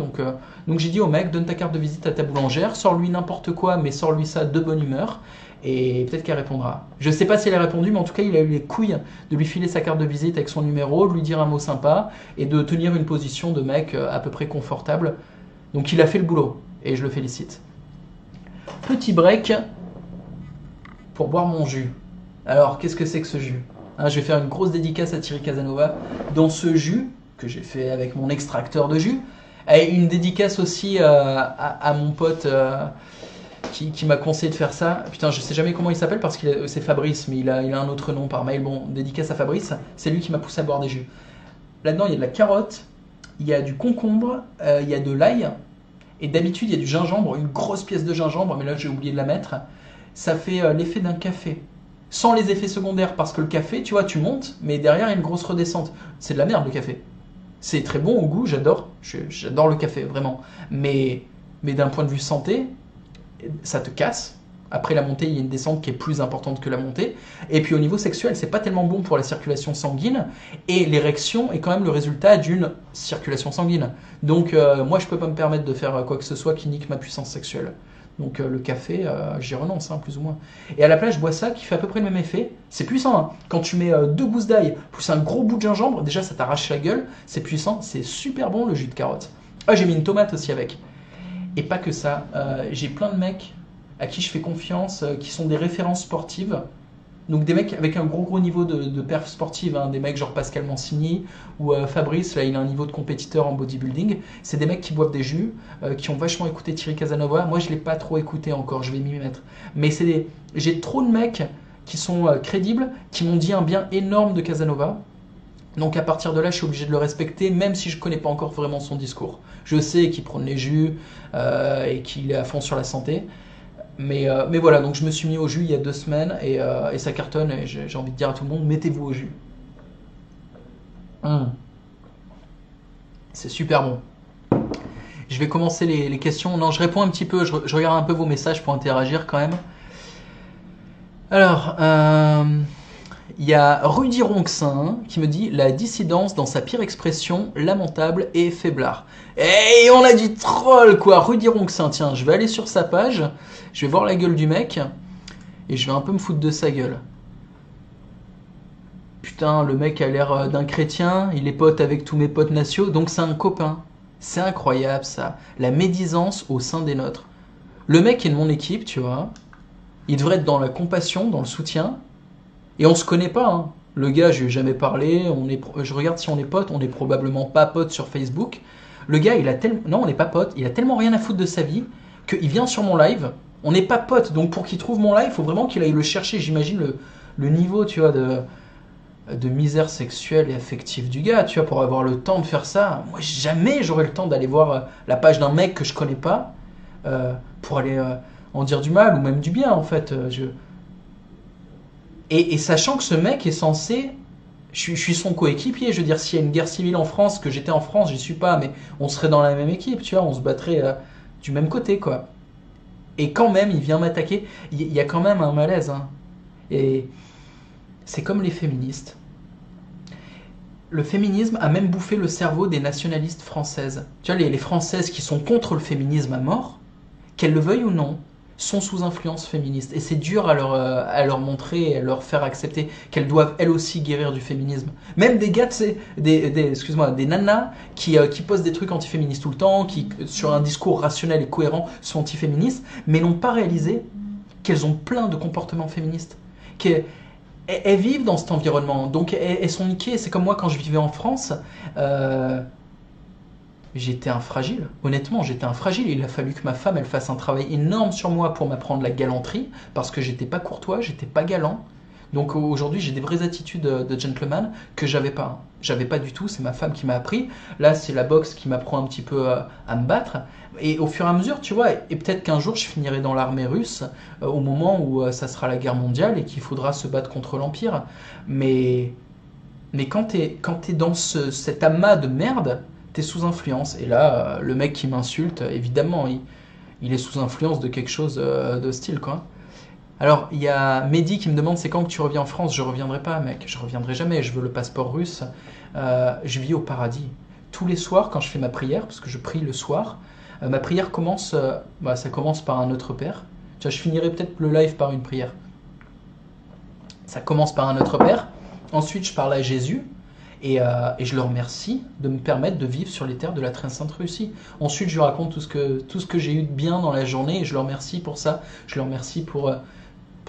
Donc j'ai dit au mec, donne ta carte de visite à ta boulangère, sors-lui n'importe quoi, mais sors-lui ça de bonne humeur, et peut-être qu'elle répondra. Je sais pas si elle a répondu, mais en tout cas, il a eu les couilles de lui filer sa carte de visite avec son numéro, de lui dire un mot sympa, et de tenir une position de mec à peu près confortable. Donc il a fait le boulot, et je le félicite. Petit break pour boire mon jus. Alors, qu'est-ce que c'est que ce jus ? Je vais faire une grosse dédicace à Thierry Casanova. Dans ce jus, que j'ai fait avec mon extracteur de jus, et une dédicace aussi à mon pote qui m'a conseillé de faire ça. Putain, je sais jamais comment il s'appelle parce que c'est Fabrice, mais il a un autre nom par mail. Bon, dédicace à Fabrice, c'est lui qui m'a poussé à boire des jus. Là-dedans, il y a de la carotte, il y a du concombre, il y a de l'ail, et d'habitude, il y a du gingembre, une grosse pièce de gingembre, mais là, j'ai oublié de la mettre. Ça fait l'effet d'un café. Sans les effets secondaires, parce que le café, tu vois, tu montes, mais derrière, il y a une grosse redescente. C'est de la merde, le café. C'est très bon au goût, j'adore. J'adore le café, vraiment. Mais d'un point de vue santé, ça te casse. Après la montée, il y a une descente qui est plus importante que la montée. Et puis au niveau sexuel, c'est pas tellement bon pour la circulation sanguine. Et l'érection est quand même le résultat d'une circulation sanguine. Donc moi, je peux pas me permettre de faire quoi que ce soit qui nique ma puissance sexuelle. Donc le café, j'y renonce, hein, plus ou moins. Et à la place, je bois ça qui fait à peu près le même effet. C'est puissant, hein. Quand tu mets 2 gousses d'ail plus un gros bout de gingembre, déjà ça t'arrache la gueule, c'est puissant, c'est super bon le jus de carotte. Ah, j'ai mis une tomate aussi avec. Et pas que ça, j'ai plein de mecs à qui je fais confiance, qui sont des références sportives. Donc des mecs avec un gros niveau de perf sportive, hein, des mecs genre Pascal Mancini ou Fabrice, là il a un niveau de compétiteur en bodybuilding. C'est des mecs qui boivent des jus, qui ont vachement écouté Thierry Casanova. Moi je l'ai pas trop écouté encore, je vais m'y mettre. Mais j'ai trop de mecs qui sont crédibles, qui m'ont dit un bien énorme de Casanova. Donc à partir de là, je suis obligé de le respecter, même si je connais pas encore vraiment son discours. Je sais qu'il prône les jus et qu'il est à fond sur la santé. Mais voilà, donc je me suis mis au jus il y a 2 semaines et ça cartonne et j'ai envie de dire à tout le monde, mettez-vous au jus. C'est super bon. Je vais commencer les questions. Non, je réponds un petit peu, je regarde un peu vos messages pour interagir quand même. Alors, il y a Rudy Ronxin qui me dit « La dissidence dans sa pire expression, lamentable et faiblard ». Et on a du troll quoi, Rudy Ronxin, tiens, je vais aller sur sa page, je vais voir la gueule du mec. et je vais un peu me foutre de sa gueule. Putain, le mec a l'air d'un chrétien, il est pote avec tous mes potes nationaux, donc c'est un copain. C'est incroyable ça, la médisance au sein des nôtres. Le mec est de mon équipe, tu vois, il devrait être dans la compassion, dans le soutien, et on se connaît pas, hein. Le gars, je lui ai jamais parlé, je regarde si on est potes, on est probablement pas potes sur Facebook. Le gars, non, on n'est pas potes, il a tellement rien à foutre de sa vie, qu'il vient sur mon live, on n'est pas potes, donc pour qu'il trouve mon live, il faut vraiment qu'il aille le chercher, j'imagine le niveau, tu vois, de misère sexuelle et affective du gars, tu vois, pour avoir le temps de faire ça. Moi, jamais j'aurais le temps d'aller voir la page d'un mec que je connais pas, pour aller en dire du mal, ou même du bien, en fait. Et sachant que ce mec est censé... Je suis son coéquipier, je veux dire, s'il y a une guerre civile en France, que j'étais en France, j'y suis pas, mais on serait dans la même équipe, tu vois, on se battrait du même côté, quoi. Et quand même, il vient m'attaquer, il y a quand même un malaise, hein. Et c'est comme les féministes. Le féminisme a même bouffé le cerveau des nationalistes françaises. Tu vois, les Françaises qui sont contre le féminisme à mort, qu'elles le veuillent ou non, sont sous influence féministe. Et c'est dur à leur montrer, à leur faire accepter qu'elles doivent elles aussi guérir du féminisme. Même des gars, des nanas qui postent des trucs antiféministes tout le temps, qui, sur un discours rationnel et cohérent, sont antiféministes, mais n'ont pas réalisé qu'elles ont plein de comportements féministes. Elles vivent dans cet environnement, donc elles sont niquées. C'est comme moi quand je vivais en France. J'étais un fragile, honnêtement, j'étais un fragile. Il a fallu que ma femme elle fasse un travail énorme sur moi pour m'apprendre la galanterie, parce que j'étais pas courtois, j'étais pas galant. Donc aujourd'hui, j'ai des vraies attitudes de gentleman que j'avais pas. J'avais pas du tout, c'est ma femme qui m'a appris. Là, c'est la boxe qui m'apprend un petit peu à me battre. Et au fur et à mesure, tu vois, et peut-être qu'un jour, je finirai dans l'armée russe, au moment où ça sera la guerre mondiale et qu'il faudra se battre contre l'Empire. Mais quand t'es dans cet amas de merde, t'es sous influence. Et là, le mec qui m'insulte, évidemment, il est sous influence de quelque chose d'hostile, quoi. Alors, il y a Mehdi qui me demande c'est quand que tu reviens en France. Je reviendrai pas, mec. Je reviendrai jamais. Je veux le passeport russe. Je vis au paradis. Tous les soirs, quand je fais ma prière, parce que je prie le soir, ma prière commence, ça commence par un Notre Père. Tu vois, je finirai peut-être le live par une prière. Ça commence par un Notre Père. Ensuite, je parle à Jésus. Et je le remercie de me permettre de vivre sur les terres de la très sainte Russie. Ensuite, je lui raconte tout ce que j'ai eu de bien dans la journée et je le remercie pour ça. Je le remercie pour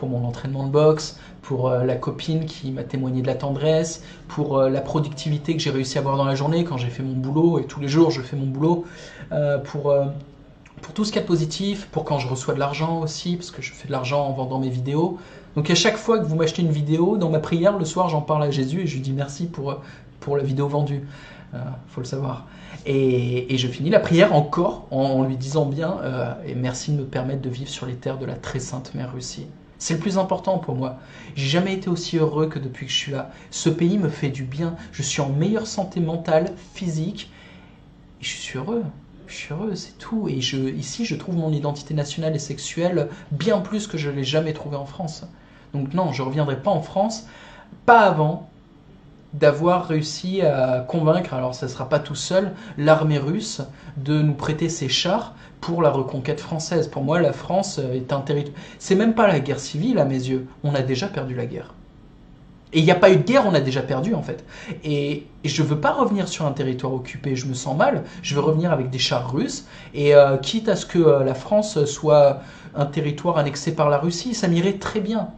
mon entraînement de boxe, pour la copine qui m'a témoigné de la tendresse, pour la productivité que j'ai réussi à avoir dans la journée quand j'ai fait mon boulot, et tous les jours je fais mon boulot, pour tout ce qu'il y a de positif, pour quand je reçois de l'argent aussi, parce que je fais de l'argent en vendant mes vidéos. Donc à chaque fois que vous m'achetez une vidéo, dans ma prière, le soir, j'en parle à Jésus et je lui dis merci pour la vidéo vendue. Faut le savoir. Et je finis la prière encore en lui disant bien et merci de me permettre de vivre sur les terres de la très sainte mère Russie. C'est le plus important pour moi. J'ai jamais été aussi heureux que depuis que je suis là. Ce pays me fait du bien. Je suis en meilleure santé mentale, physique. Et je suis heureux. Je suis heureux, c'est tout. Et ici, je trouve mon identité nationale et sexuelle bien plus que je ne l'ai jamais trouvée en France. Donc non, je ne reviendrai pas en France, pas avant d'avoir réussi à convaincre, alors ça ne sera pas tout seul, l'armée russe de nous prêter ses chars pour la reconquête française. Pour moi, la France est un territoire... C'est même pas la guerre civile à mes yeux, on a déjà perdu la guerre. Et il n'y a pas eu de guerre, on a déjà perdu en fait. Et je ne veux pas revenir sur un territoire occupé, je me sens mal, je veux revenir avec des chars russes, et quitte à ce que la France soit un territoire annexé par la Russie, ça m'irait très bien.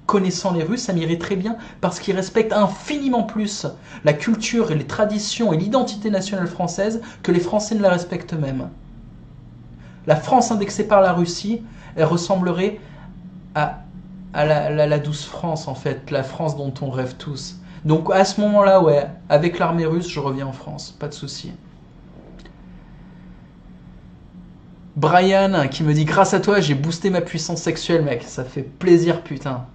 Connaissant les Russes, ça m'irait très bien, parce qu'ils respectent infiniment plus la culture et les traditions et l'identité nationale française que les Français ne la respectent eux-mêmes. La France indexée par la Russie, elle ressemblerait à la douce France, en fait, la France dont on rêve tous. Donc à ce moment-là, ouais, avec l'armée russe, je reviens en France, pas de souci. Brian qui me dit grâce à toi, j'ai boosté ma puissance sexuelle, mec, ça fait plaisir, putain.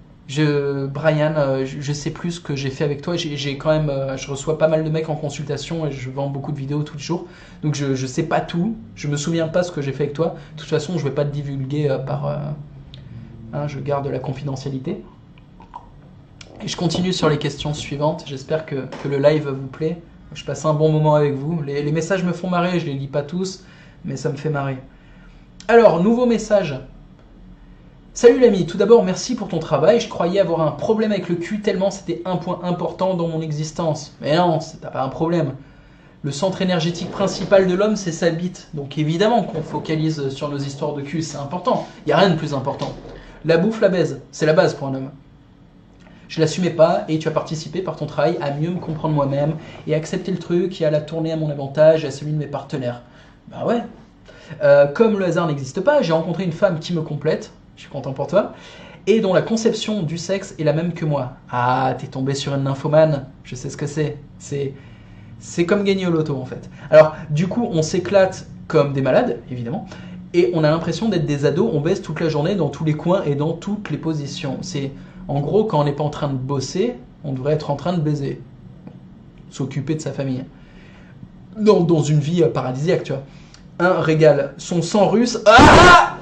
Brian, je sais plus ce que j'ai fait avec toi. J'ai quand même, je reçois pas mal de mecs en consultation et je vends beaucoup de vidéos tous les jours. Donc je sais pas tout. Je me souviens pas ce que j'ai fait avec toi. De toute façon, je vais pas te divulguer je garde la confidentialité. Et je continue sur les questions suivantes. J'espère que le live vous plaît. Je passe un bon moment avec vous. Les messages me font marrer. Je les lis pas tous, mais ça me fait marrer. Alors, nouveau message. Salut l'ami, tout d'abord merci pour ton travail, je croyais avoir un problème avec le cul tellement c'était un point important dans mon existence. Mais non, t'as pas un problème. Le centre énergétique principal de l'homme, c'est sa bite. Donc évidemment qu'on focalise sur nos histoires de cul, c'est important. Il n'y a rien de plus important. La bouffe, la baise, c'est la base pour un homme. Je l'assumais pas et tu as participé par ton travail à mieux me comprendre moi-même et accepter le truc et à la tourner à mon avantage et à celui de mes partenaires. Bah ouais. Comme le hasard n'existe pas, j'ai rencontré une femme qui me complète, je suis content pour toi, et dont la conception du sexe est la même que moi. Ah, t'es tombé sur une nymphomane, je sais ce que c'est. C'est comme gagner au loto en fait. Alors du coup on s'éclate comme des malades évidemment et on a l'impression d'être des ados, on baisse toute la journée dans tous les coins et dans toutes les positions. C'est en gros quand on n'est pas en train de bosser, on devrait être en train de baiser, s'occuper de sa famille. Dans une vie paradisiaque tu vois. Un régal, son sang russe,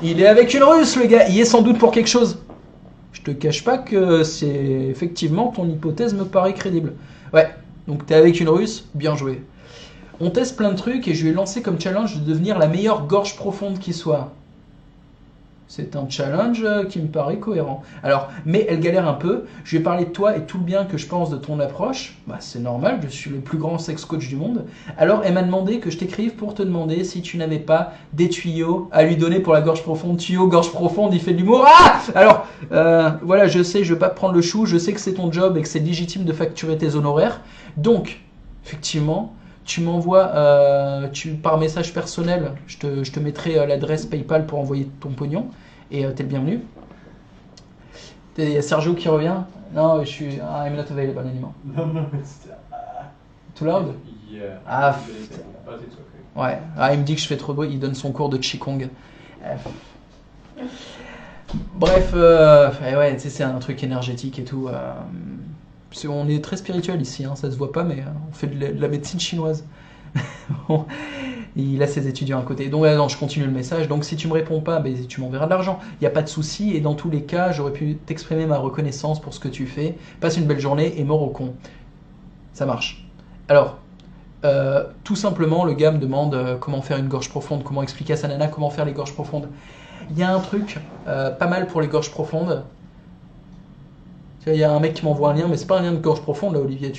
il est avec une russe le gars, il est sans doute pour quelque chose. Je te cache pas que c'est effectivement ton hypothèse me paraît crédible. Ouais. Donc t'es avec une russe, bien joué. On teste plein de trucs et je lui ai lancé comme challenge de devenir la meilleure gorge profonde qui soit. C'est un challenge qui me paraît cohérent. Alors, mais elle galère un peu. Je lui ai parlé de toi et tout le bien que je pense de ton approche. Bah, c'est normal, je suis le plus grand sex coach du monde. Alors, elle m'a demandé que je t'écrive pour te demander si tu n'avais pas des tuyaux à lui donner pour la gorge profonde. Tuyau, gorge profonde, il fait de l'humour. Ah! Alors, voilà, je sais, je vais pas te prendre le chou. Je sais que c'est ton job et que c'est légitime de facturer tes honoraires. Donc, effectivement, tu m'envoies par message personnel, je te mettrai l'adresse PayPal pour envoyer ton pognon et t'es le bienvenu. Il y a Sergio qui revient. Non, je suis. I'm not available anymore. No, it's Too loud? yeah. Ah, But it's okay. Ouais, il me dit que je fais trop de bruit, il donne son cours de Qigong. Bref, ouais, tu sais, c'est un truc énergétique et tout. On est très spirituel ici, hein, ça se voit pas, mais on fait de la médecine chinoise. Il a ses étudiants à côté. Donc, non, je continue le message. Donc, si tu me réponds pas, tu m'enverras de l'argent. Il n'y a pas de souci. Et dans tous les cas, j'aurais pu t'exprimer ma reconnaissance pour ce que tu fais. Passe une belle journée et mort au con. Ça marche. Alors, tout simplement, le gars me demande comment faire une gorge profonde, comment expliquer à sa nana comment faire les gorges profondes. Il y a un truc pas mal pour les gorges profondes. Il y a un mec qui m'envoie un lien, mais c'est pas un lien de gorge profonde là, Olivier.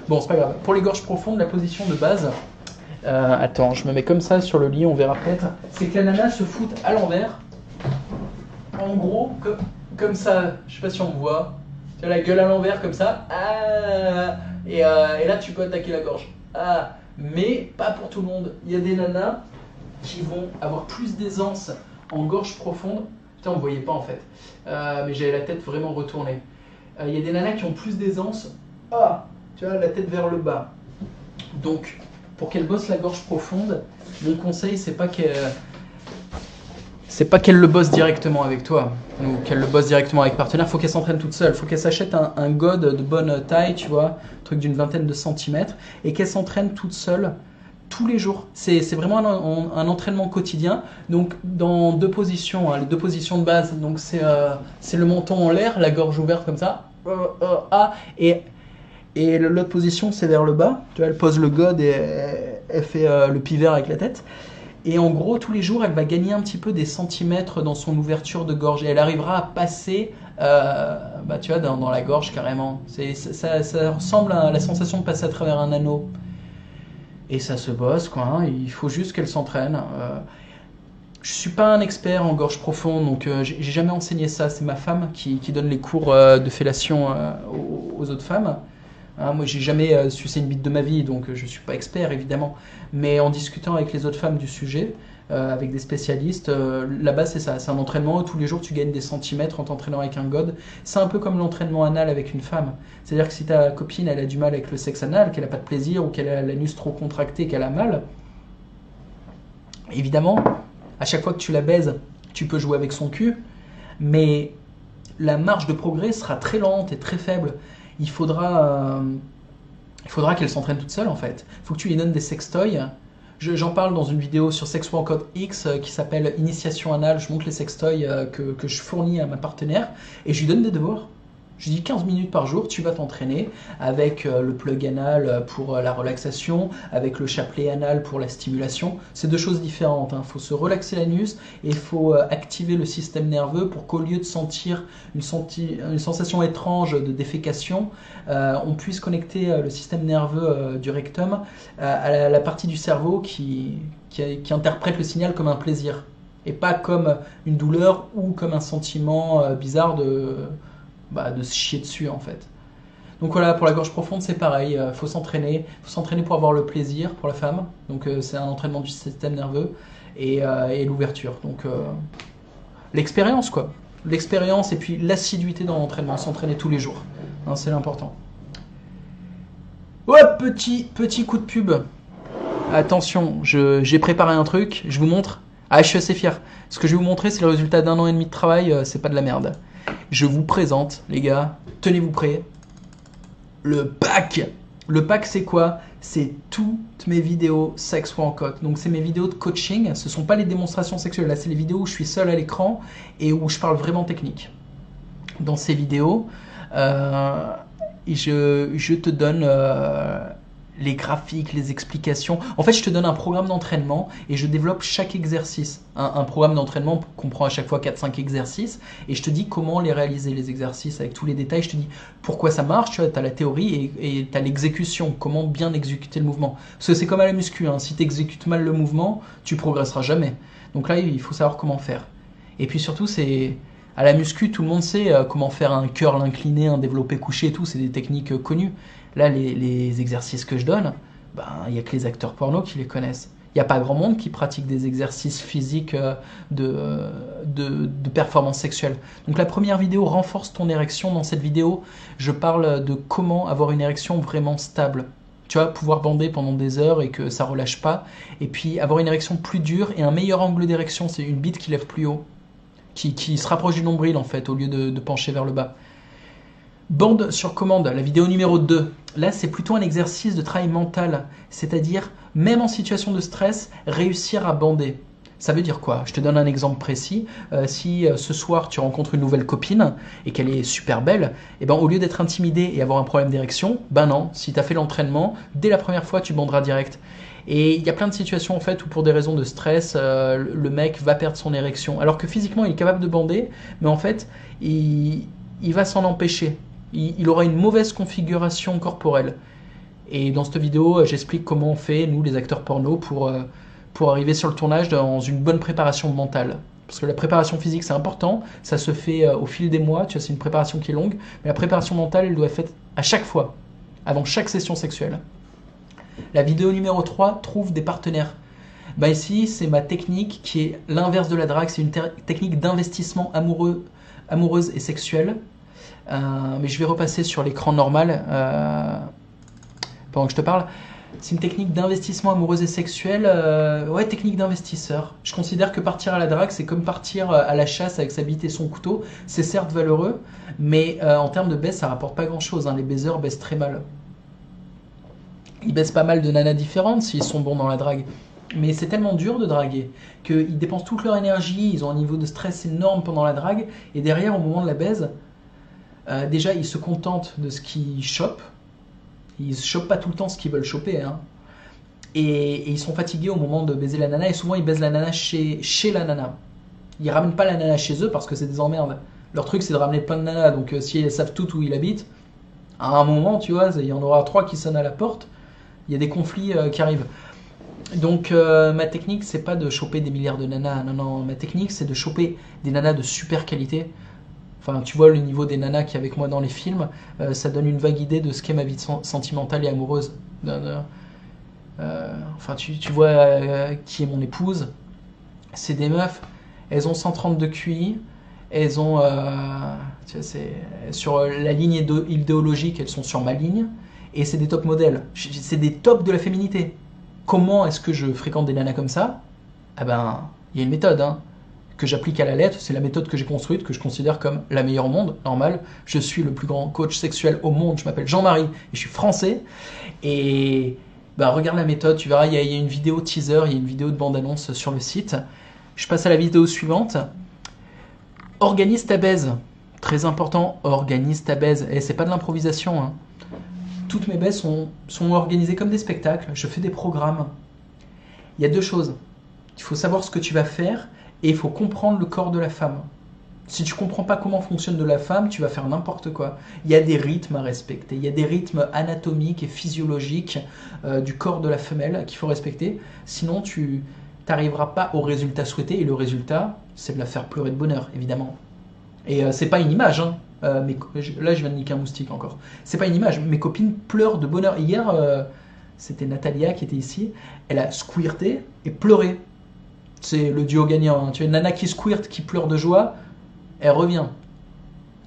Bon, c'est pas grave. Pour les gorges profondes, la position de base. Attends, je me mets comme ça sur le lit, on verra peut-être. C'est que la nana se fout à l'envers. En gros, comme ça. Je sais pas si on me voit. Tu as la gueule à l'envers comme ça. Et là, tu peux attaquer la gorge. Mais pas pour tout le monde. Il y a des nanas qui vont avoir plus d'aisance en gorge profonde. Putain, on me voyait pas en fait. Mais j'avais la tête vraiment retournée. Il y a des nanas qui ont plus d'aisance, tu vois, la tête vers le bas. Donc, pour qu'elle bosse la gorge profonde, mon conseil, c'est pas qu'elle le bosse directement avec toi, ou qu'elle le bosse directement avec partenaire, faut qu'elle s'entraîne toute seule, faut qu'elle s'achète un god de bonne taille, tu vois, un truc d'une vingtaine de centimètres, et qu'elle s'entraîne toute seule tous les jours. C'est vraiment un entraînement quotidien. Donc dans deux positions, les deux positions de base. Donc c'est le menton en l'air, la gorge ouverte comme ça. Et l'autre position c'est vers le bas. Tu vois, elle pose le god et elle fait le pivert avec la tête. Et en gros tous les jours elle va gagner un petit peu des centimètres dans son ouverture de gorge et elle arrivera à passer tu vois, dans la gorge carrément. Ça ressemble à la sensation de passer à travers un anneau. Et ça se bosse, quoi. Hein. Il faut juste qu'elle s'entraîne. Je suis pas un expert en gorge profonde, donc j'ai jamais enseigné ça. C'est ma femme qui donne les cours de fellation aux autres femmes. Hein, moi, j'ai jamais sucé une bite de ma vie, donc je suis pas expert, évidemment. Mais en discutant avec les autres femmes du sujet, avec des spécialistes, là-bas, c'est ça. C'est un entraînement où tous les jours, tu gagnes des centimètres en t'entraînant avec un god. C'est un peu comme l'entraînement anal avec une femme. C'est-à-dire que si ta copine, elle a du mal avec le sexe anal, qu'elle a pas de plaisir, ou qu'elle a l'anus trop contracté, qu'elle a mal, évidemment, à chaque fois que tu la baises, tu peux jouer avec son cul, mais la marge de progrès sera très lente et très faible. Il faudra qu'elle s'entraîne toute seule, en fait. Il faut que tu lui donnes des sextoys. J'en parle dans une vidéo sur Sex Workout X qui s'appelle Initiation anale. Je montre les sextoys que je fournis à ma partenaire et je lui donne des devoirs. Je dis 15 minutes par jour, tu vas t'entraîner avec le plug anal pour la relaxation, avec le chapelet anal pour la stimulation. C'est deux choses différentes. Il faut se relaxer l'anus et il faut activer le système nerveux pour qu'au lieu de sentir une sensation étrange de défécation, on puisse connecter le système nerveux du rectum à la partie du cerveau qui interprète le signal comme un plaisir et pas comme une douleur ou comme un sentiment bizarre de se chier dessus en fait. Donc voilà, pour la gorge profonde c'est pareil, faut s'entraîner pour avoir le plaisir pour la femme, donc c'est un entraînement du système nerveux et l'ouverture, donc l'expérience quoi, l'expérience et puis l'assiduité dans l'entraînement, s'entraîner tous les jours, hein, c'est l'important. Ouais, petit coup de pub, attention, j'ai préparé un truc, je vous montre, je suis assez fier, ce que je vais vous montrer c'est le résultat d'1 an et demi de travail, c'est pas de la merde. Je vous présente, les gars, tenez-vous prêts, le pack. Le pack, c'est quoi? C'est toutes mes vidéos sexe ou en coque. Donc, c'est mes vidéos de coaching. Ce ne sont pas les démonstrations sexuelles. Là, c'est les vidéos où je suis seul à l'écran et où je parle vraiment technique. Dans ces vidéos, je te donne les graphiques, les explications. En fait, je te donne un programme d'entraînement et je développe chaque exercice. Un programme d'entraînement comprend à chaque fois 4-5 exercices et je te dis comment les réaliser, les exercices avec tous les détails. Je te dis pourquoi ça marche, tu as la théorie et tu as l'exécution, comment bien exécuter le mouvement. Parce que c'est comme à la muscu, hein. Si tu exécutes mal le mouvement, tu progresseras jamais. Donc là, il faut savoir comment faire. Et puis surtout, c'est... À la muscu, tout le monde sait comment faire un curl incliné, un développé couché et tout, c'est des techniques connues. Là, les exercices que je donne, il n'y a que les acteurs porno qui les connaissent. Il n'y a pas grand monde qui pratique des exercices physiques de performance sexuelle. Donc la première vidéo renforce ton érection. Dans cette vidéo, je parle de comment avoir une érection vraiment stable. Tu vois, pouvoir bander pendant des heures et que ça ne relâche pas. Et puis avoir une érection plus dure et un meilleur angle d'érection, c'est une bite qui lève plus haut. Qui se rapproche du nombril en fait, au lieu de pencher vers le bas. Bande sur commande, la vidéo numéro 2. Là, c'est plutôt un exercice de travail mental, c'est-à-dire, même en situation de stress, réussir à bander. Ça veut dire quoi? Je te donne un exemple précis. Si ce soir, tu rencontres une nouvelle copine et qu'elle est super belle, au lieu d'être intimidé et avoir un problème d'érection, non, si tu as fait l'entraînement, dès la première fois, tu banderas direct. Et il y a plein de situations en fait où pour des raisons de stress, le mec va perdre son érection. Alors que physiquement il est capable de bander, mais en fait il va s'en empêcher. Il aura une mauvaise configuration corporelle. Et dans cette vidéo, j'explique comment on fait, nous les acteurs porno, pour arriver sur le tournage dans une bonne préparation mentale. Parce que la préparation physique c'est important, ça se fait au fil des mois, tu vois, c'est une préparation qui est longue, mais la préparation mentale elle doit être faite à chaque fois, avant chaque session sexuelle. La vidéo numéro 3, trouve des partenaires. Ici, c'est ma technique qui est l'inverse de la drague. C'est une technique d'investissement amoureuse et sexuelle. Mais je vais repasser sur l'écran normal pendant que je te parle. C'est une technique d'investissement amoureuse et sexuelle. Technique d'investisseur. Je considère que partir à la drague, c'est comme partir à la chasse avec sa bite et son couteau. C'est certes valeureux, mais en termes de baisse, ça rapporte pas grand-chose. Les baiseurs baissent très mal. Ils baissent pas mal de nanas différentes s'ils sont bons dans la drague. Mais c'est tellement dur de draguer qu'ils dépensent toute leur énergie, ils ont un niveau de stress énorme pendant la drague, et derrière, au moment de la baise, déjà, ils se contentent de ce qu'ils chopent. Ils ne chopent pas tout le temps ce qu'ils veulent choper. Et ils sont fatigués au moment de baiser la nana, et souvent, ils baisent la nana chez la nana. Ils ramènent pas la nana chez eux parce que c'est des emmerdes. Leur truc, c'est de ramener plein de nanas. Donc, si elles savent toutes où il habite, à un moment, tu vois, il y en aura 3 qui sonnent à la porte. Il y a des conflits qui arrivent. Donc ma technique, c'est pas de choper des milliards de nanas. Non, ma technique, c'est de choper des nanas de super qualité. Enfin, tu vois le niveau des nanas qui est avec moi dans les films, ça donne une vague idée de ce qu'est ma vie sentimentale et amoureuse. Tu vois qui est mon épouse. C'est des meufs, elles ont 130 de QI, elles ont... sur la ligne idéologique, elles sont sur ma ligne. Et c'est des top modèles, c'est des tops de la féminité. Comment est-ce que je fréquente des nanas comme ça? Il y a une méthode que j'applique à la lettre, c'est la méthode que j'ai construite, que je considère comme la meilleure au monde, normal. Je suis le plus grand coach sexuel au monde, je m'appelle Jean-Marie et je suis français. Et regarde la méthode, tu verras, il y a une vidéo teaser, il y a une vidéo de bande-annonce sur le site. Je passe à la vidéo suivante. Organise ta baise. Très important, organise ta baise. Et c'est pas de l'improvisation, hein. Toutes mes baises sont organisées comme des spectacles. Je fais des programmes. Il y a deux choses. Il faut savoir ce que tu vas faire et il faut comprendre le corps de la femme. Si tu comprends pas comment fonctionne de la femme, tu vas faire n'importe quoi. Il y a des rythmes à respecter. Il y a des rythmes anatomiques et physiologiques du corps de la femelle qu'il faut respecter. Sinon, tu n'arriveras pas au résultat souhaité. Et le résultat, c'est de la faire pleurer de bonheur, évidemment. Et c'est pas une image, hein. Là, je viens de niquer un moustique encore. C'est pas une image. Mes copines pleurent de bonheur. Hier, c'était Natalia qui était ici. Elle a squirté et pleuré. C'est le duo gagnant, hein. Tu as une nana qui squirt, qui pleure de joie, elle revient.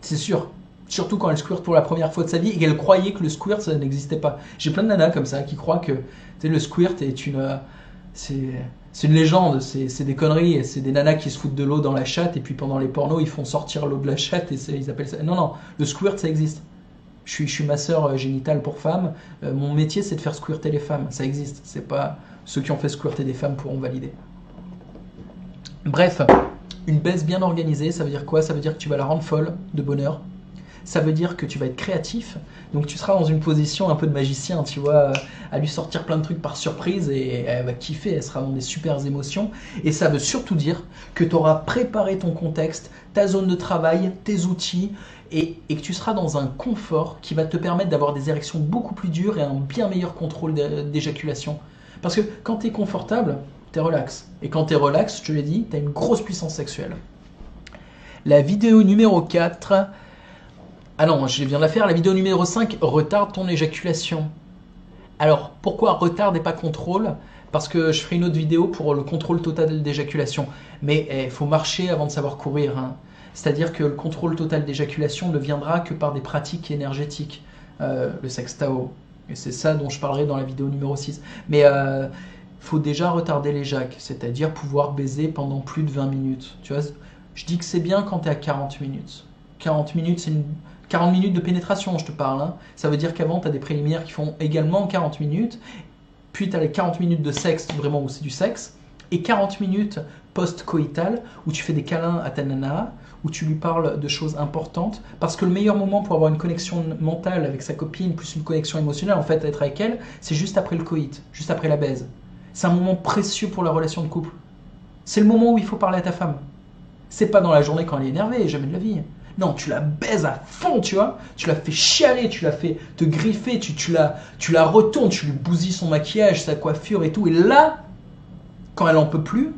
C'est sûr. Surtout quand elle squirt pour la première fois de sa vie et qu'elle croyait que le squirt, ça n'existait pas. J'ai plein de nanas comme ça qui croient que le squirt est une... C'est une légende, c'est des conneries, et c'est des nanas qui se foutent de l'eau dans la chatte et puis pendant les pornos ils font sortir l'eau de la chatte et ils appellent ça... Non, le squirt ça existe. Je suis masseur génital pour femmes, mon métier c'est de faire squirter les femmes, ça existe. C'est pas ceux qui ont fait squirter des femmes pourront valider. Bref, une baisse bien organisée, ça veut dire quoi? Ça veut dire que tu vas la rendre folle de bonheur. Ça veut dire que tu vas être créatif, donc tu seras dans une position un peu de magicien, tu vois, à lui sortir plein de trucs par surprise et elle va kiffer, elle sera dans des super émotions. Et ça veut surtout dire que tu auras préparé ton contexte, ta zone de travail, tes outils, et que tu seras dans un confort qui va te permettre d'avoir des érections beaucoup plus dures et un bien meilleur contrôle d'éjaculation. Parce que quand tu es confortable, tu es relax. Et quand tu es relax, je te l'ai dit, tu as une grosse puissance sexuelle. La vidéo numéro 4... Ah non, je viens de la faire. La vidéo numéro 5, retarde ton éjaculation. Alors, pourquoi retarde et pas contrôle? Parce que je ferai une autre vidéo pour le contrôle total d'éjaculation. Mais il faut marcher avant de savoir courir, hein. C'est-à-dire que le contrôle total d'éjaculation ne viendra que par des pratiques énergétiques. Le sexe Tao. Et c'est ça dont je parlerai dans la vidéo numéro 6. Mais faut déjà retarder l'éjac, c'est-à-dire pouvoir baiser pendant plus de 20 minutes. Tu vois, je dis que c'est bien quand tu es à 40 minutes. 40 minutes, c'est 40 minutes de pénétration, je te parle, hein. Ça veut dire qu'avant, tu as des préliminaires qui font également 40 minutes, puis tu as les 40 minutes de sexe, vraiment où c'est du sexe, et 40 minutes post-coïtal, où tu fais des câlins à ta nana, où tu lui parles de choses importantes, parce que le meilleur moment pour avoir une connexion mentale avec sa copine, plus une connexion émotionnelle, en fait, être avec elle, c'est juste après le coït, juste après la baise. C'est un moment précieux pour la relation de couple. C'est le moment où il faut parler à ta femme. C'est pas dans la journée quand elle est énervée, jamais de la vie. Non, tu la baises à fond, tu vois. Tu la fais chialer, tu la fais te griffer, tu la retournes, tu lui bousilles son maquillage, sa coiffure et tout. Et là, quand elle en peut plus,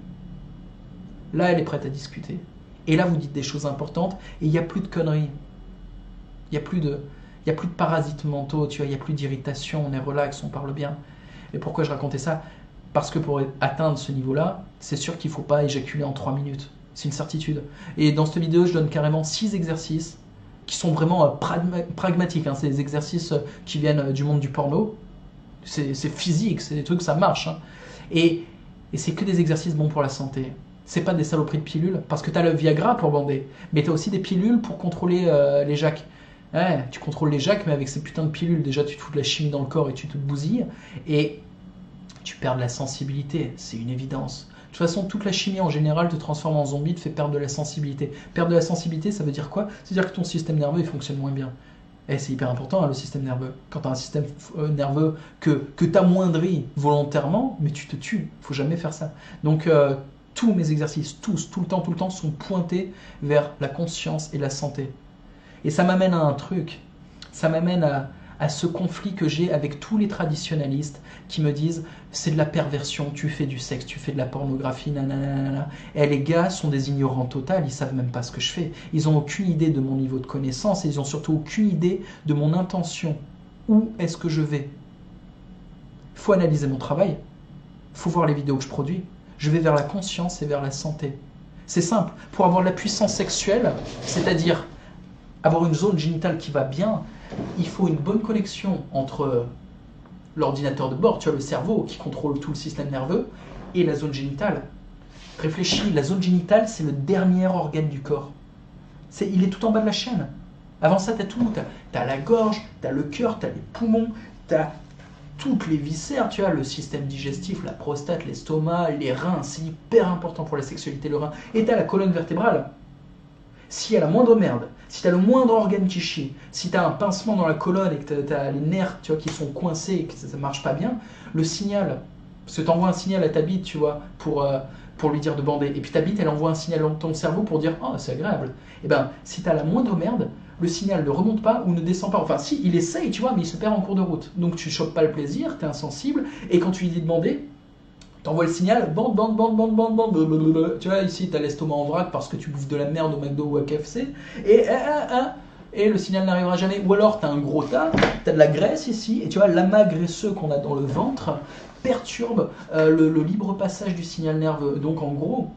là, elle est prête à discuter. Et là, vous dites des choses importantes et il n'y a plus de conneries. Il n'y a plus de parasites mentaux, tu vois. Il n'y a plus d'irritation, on est relax, on parle bien. Et pourquoi je racontais ça? Parce que pour atteindre ce niveau-là, c'est sûr qu'il ne faut pas éjaculer en 3 minutes. C'est une certitude. Et dans cette vidéo, je donne carrément 6 exercices qui sont vraiment pragmatiques, hein. C'est des exercices qui viennent du monde du porno. C'est physique, c'est des trucs, ça marche, hein. Et c'est que des exercices bons pour la santé. C'est pas des saloperies de pilules, parce que tu as le Viagra pour bander, mais tu as aussi des pilules pour contrôler les jacs. Ouais, tu contrôles les jacs, mais avec ces putains de pilules, déjà tu te fous de la chimie dans le corps et tu te bousilles, et tu perds de la sensibilité, c'est une évidence. De toute façon, toute la chimie en général te transforme en zombie, te fait perdre de la sensibilité. Perdre de la sensibilité, ça veut dire quoi? C'est-à-dire que ton système nerveux il fonctionne moins bien. Et c'est hyper important, hein, le système nerveux. Quand tu as un système nerveux que tu amoindris volontairement, mais tu te tues. Il faut jamais faire ça. Donc, tous mes exercices, tous, tout le temps, sont pointés vers la conscience et la santé. Et ça m'amène à un truc. Ça m'amène à ce conflit que j'ai avec tous les traditionalistes qui me disent c'est de la perversion, tu fais du sexe, tu fais de la pornographie, nanana. Et les gars sont des ignorants totaux, ils savent même pas ce que je fais. Ils n'ont aucune idée de mon niveau de connaissance et ils ont surtout aucune idée de mon intention. Où est-ce que je vais? Il faut analyser mon travail, il faut voir les vidéos que je produis. Je vais vers la conscience et vers la santé. C'est simple, pour avoir de la puissance sexuelle, c'est-à-dire avoir une zone génitale qui va bien, il faut une bonne connexion entre l'ordinateur de bord, tu vois, le cerveau qui contrôle tout le système nerveux, et la zone génitale. Réfléchis, la zone génitale, c'est le dernier organe du corps. Il est tout en bas de la chaîne. Avant ça, tu as tout. Tu as la gorge, tu as le cœur, tu as les poumons, tu as toutes les viscères, tu as le système digestif, la prostate, l'estomac, les reins. C'est hyper important pour la sexualité, le rein. Et tu as la colonne vertébrale. S'il y a la moindre merde, Si tu as le moindre organe qui chie, si tu as un pincement dans la colonne et que tu as les nerfs, tu vois, qui sont coincés et que ça ne marche pas bien, le signal, parce que tu envoies un signal à ta bite, tu vois, pour lui dire de bander, et puis ta bite, elle envoie un signal dans ton cerveau pour dire « Oh, c'est agréable ». Et ben, si tu as la moindre merde, le signal ne remonte pas ou ne descend pas. Enfin, si, il essaye, tu vois, mais il se perd en cours de route. Donc tu chopes pas le plaisir, tu es insensible, et quand tu lui dis de bander, t'envoies le signal, bande, bande, bande, bande, bande, bande, blablabla. Tu vois, ici, t'as l'estomac en vrac parce que tu bouffes de la merde au McDo ou à KFC, et le signal n'arrivera jamais. Ou alors, t'as un gros tas, t'as de la graisse ici, et tu vois, l'amas graisseux qu'on a dans le ventre perturbe le libre passage du signal nerveux. Donc, en gros,